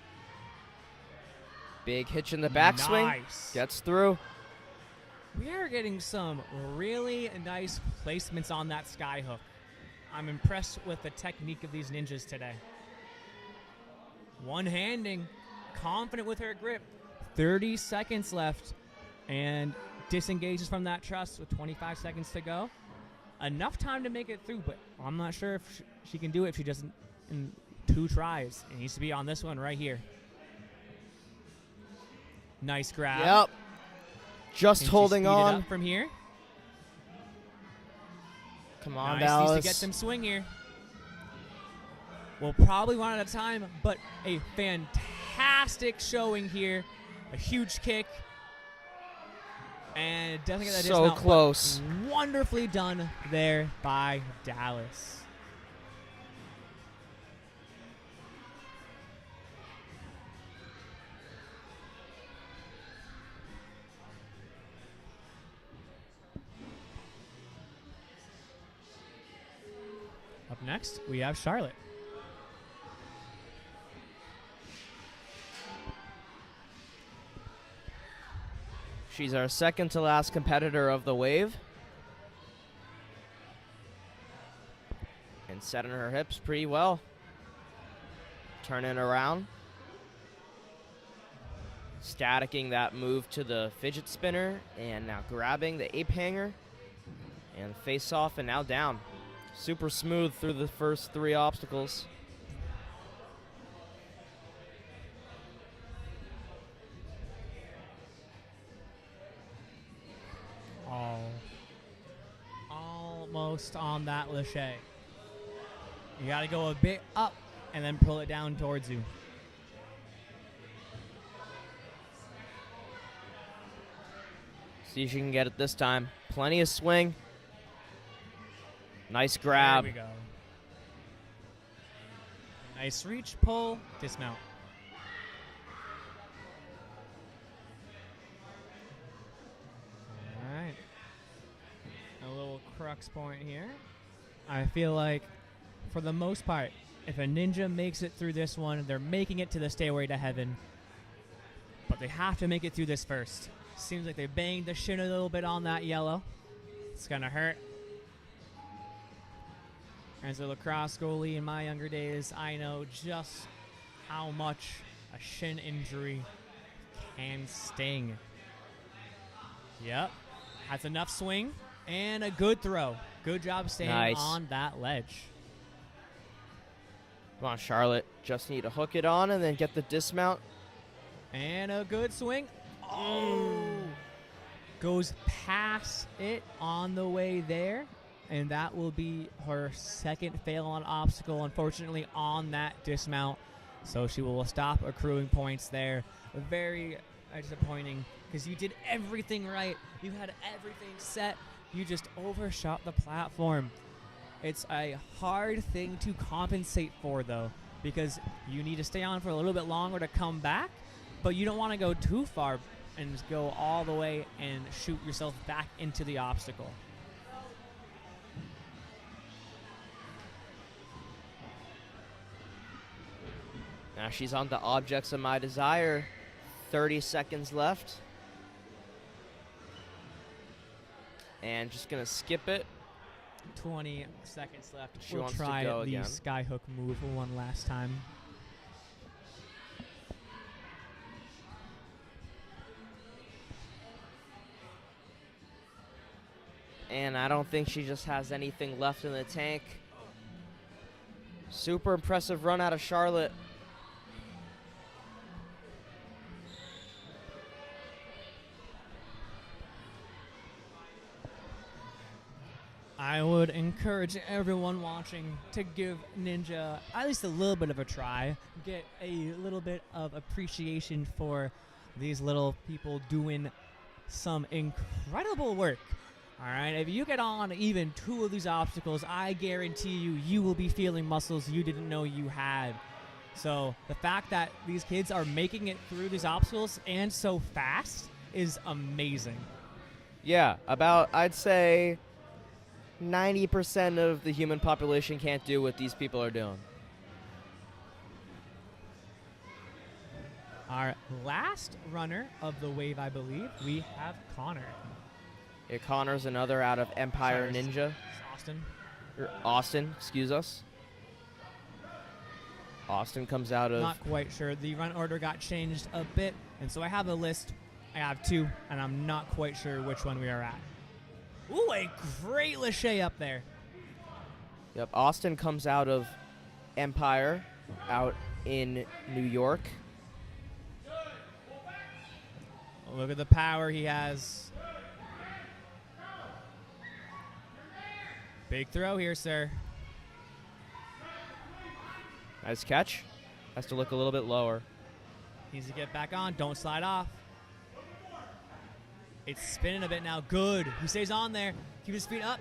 Big hitch in the backswing. Nice. Gets through. We are getting some really nice placements on that sky hook. I'm impressed with the technique of these ninjas today. One-handing, confident with her grip. 30 seconds left, and disengages from that truss with 25 seconds to go. Enough time to make it through, but I'm not sure if she can do it if she doesn't in 2 tries. It needs to be on this one right here. Nice grab. Yep. Just holding on. Up from here. Come on, nice. Dallas. Needs to get some swing here. We'll probably run out of time, but a fantastic showing here. A huge kick. And definitely get that so dismount. close. Wonderfully done there by Dallas. Up next, we have Charlotte. She's our second to last competitor of the wave. And setting her hips pretty well. Turning around. Staticking that move to the fidget spinner. And now grabbing the ape hanger. And face off and now down. Super smooth through the first 3 obstacles. Almost on that lache. You got to go a bit up and then pull it down towards you. See if she can get it this time. Plenty of swing. Nice grab. There we go. Nice reach, pull, dismount. All right. A little crux point here. I feel like, for the most part, if a ninja makes it through this one, they're making it to the stairway to heaven. But they have to make it through this first. Seems like they banged the shin a little bit on that yellow. It's going to hurt. As a lacrosse goalie in my younger days, I know just how much a shin injury can sting. Yep. Has enough swing and a good throw. Good job staying on that ledge. Come on, Charlotte. Just need to hook it on and then get the dismount. And a good swing. Oh! Goes past it on the way there. And that will be her second fail on obstacle, unfortunately, on that dismount. So she will stop accruing points there. Very disappointing because you did everything right. You had everything set. You just overshot the platform. It's a hard thing to compensate for, though, because you need to stay on for a little bit longer to come back, but you don't want to go too far and go all the way and shoot yourself back into the obstacle. Now she's on to Objects of My Desire. 30 seconds left. And just going to skip it. 20 seconds left. She we'll wants try to go the again. skyhook move one last time. And I don't think she just has anything left in the tank. Super impressive run out of Charlotte. I would encourage everyone watching to give Ninja at least a little bit of a try. Get a little bit of appreciation for these little people doing some incredible work. All right, if you get on even 2 of these obstacles, I guarantee you will be feeling muscles you didn't know you had. So the fact that these kids are making it through these obstacles and so fast is amazing. Yeah, about, I'd say, 90% of the human population can't do what these people are doing. Our last runner of the wave, I believe, we have Connor. Yeah, Connor's another out of Empire Sorry, Ninja. Austin. Or Austin, excuse us. Austin comes out of... Not quite sure. The run order got changed a bit, and so I have a list. I have 2, and I'm not quite sure which one we are at. Ooh, a great lâché up there. Yep, Austin comes out of Empire, out in New York. Look at the power he has. Big throw here, sir. Nice catch. Has to look a little bit lower. Needs to get back on. Don't slide off. It's spinning a bit now. Good. He stays on there. Keep his feet up.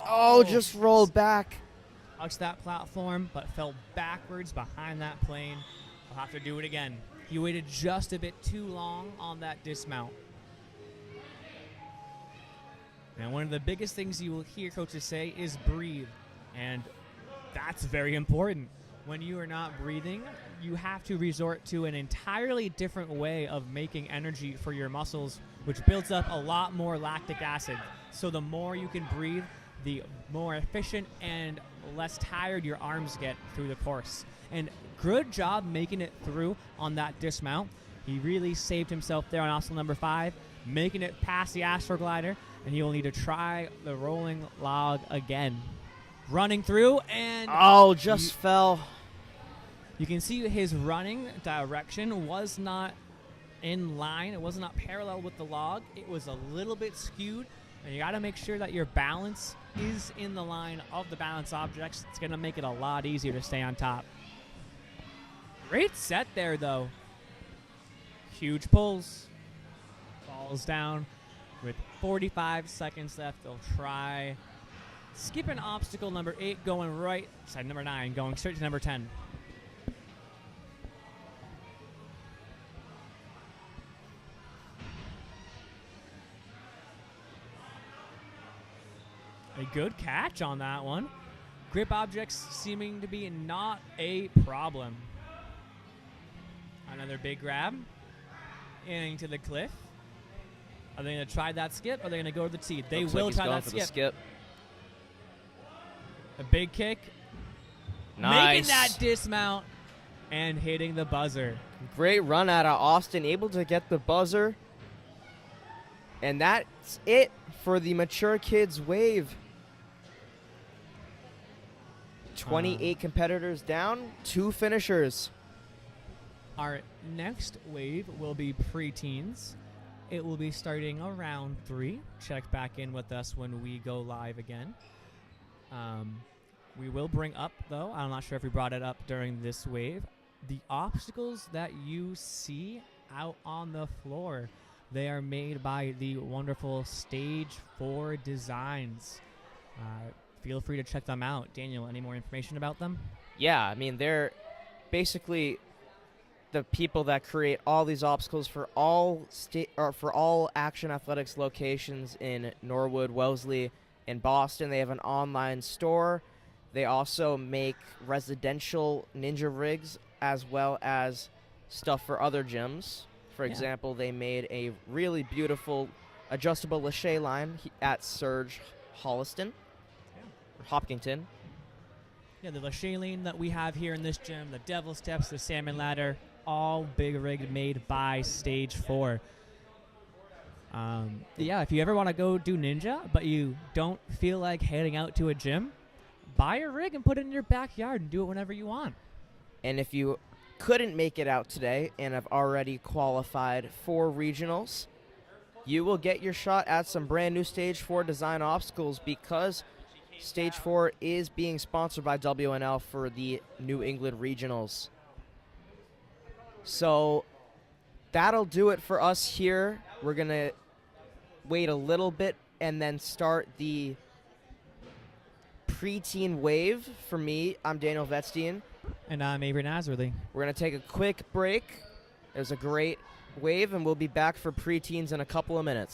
Oh, just rolled back. Touched that platform, but fell backwards behind that plane. I'll have to do it again. He waited just a bit too long on that dismount. And one of the biggest things you will hear coaches say is breathe. And that's very important. When you are not breathing, you have to resort to an entirely different way of making energy for your muscles, which builds up a lot more lactic acid. So the more you can breathe, the more efficient and less tired your arms get through the course. And good job making it through on that dismount. He really saved himself there on obstacle number 5, making it past the Astroglider, and he will need to try the rolling log again. Running through, and Oh, just fell. you can see his running direction was not in line. It was not parallel with the log. It was a little bit skewed, and you got to make sure that your balance is in the line of the balance objects. It's going to make it a lot easier to stay on top. Great set there, though. Huge pulls. Falls down with 45 seconds left. They'll try skipping obstacle number 8, going right side number 9, going straight to number 10. A good catch on that one. Grip objects seeming to be not a problem. Another big grab. And to the cliff. Are they going to try that skip? Or are they going to go to the tee? They Looks will like he's try going that for skip. the skip. A big kick. Nice. Making that dismount and hitting the buzzer. Great run out of Austin, able to get the buzzer. And that's it for the Mature Kids Wave. 28 competitors down, 2 finishers. Our next wave will be preteens. It will be starting around 3. Check back in with us when we go live again. We will bring up, though, I'm not sure if we brought it up during this wave, the obstacles that you see out on the floor. They are made by the wonderful Stage 4 Designs. Feel free to check them out. Daniel, any more information about them? Yeah, I mean, they're basically the people that create all these obstacles for all Action Athletics locations in Norwood, Wellesley, and Boston. They have an online store. They also make residential ninja rigs as well as stuff for other gyms. For example, they made a really beautiful adjustable lâché line at Surge Holliston. Hopkinton. Yeah, the lâché lane that we have here in this gym, the Devil Steps, the Salmon Ladder, all big rigged made by Stage 4. Yeah, if you ever want to go do ninja, but you don't feel like heading out to a gym, buy a rig and put it in your backyard and do it whenever you want. And if you couldn't make it out today and have already qualified for regionals, you will get your shot at some brand new Stage 4 design obstacles because Stage 4 is being sponsored by WNL for the New England Regionals. So that'll do it for us here. We're going to wait a little bit and then start the preteen wave. For me, I'm Daniel Vetstein. And I'm Avery Nazarly. We're going to take a quick break. It was a great wave, and we'll be back for preteens in a couple of minutes.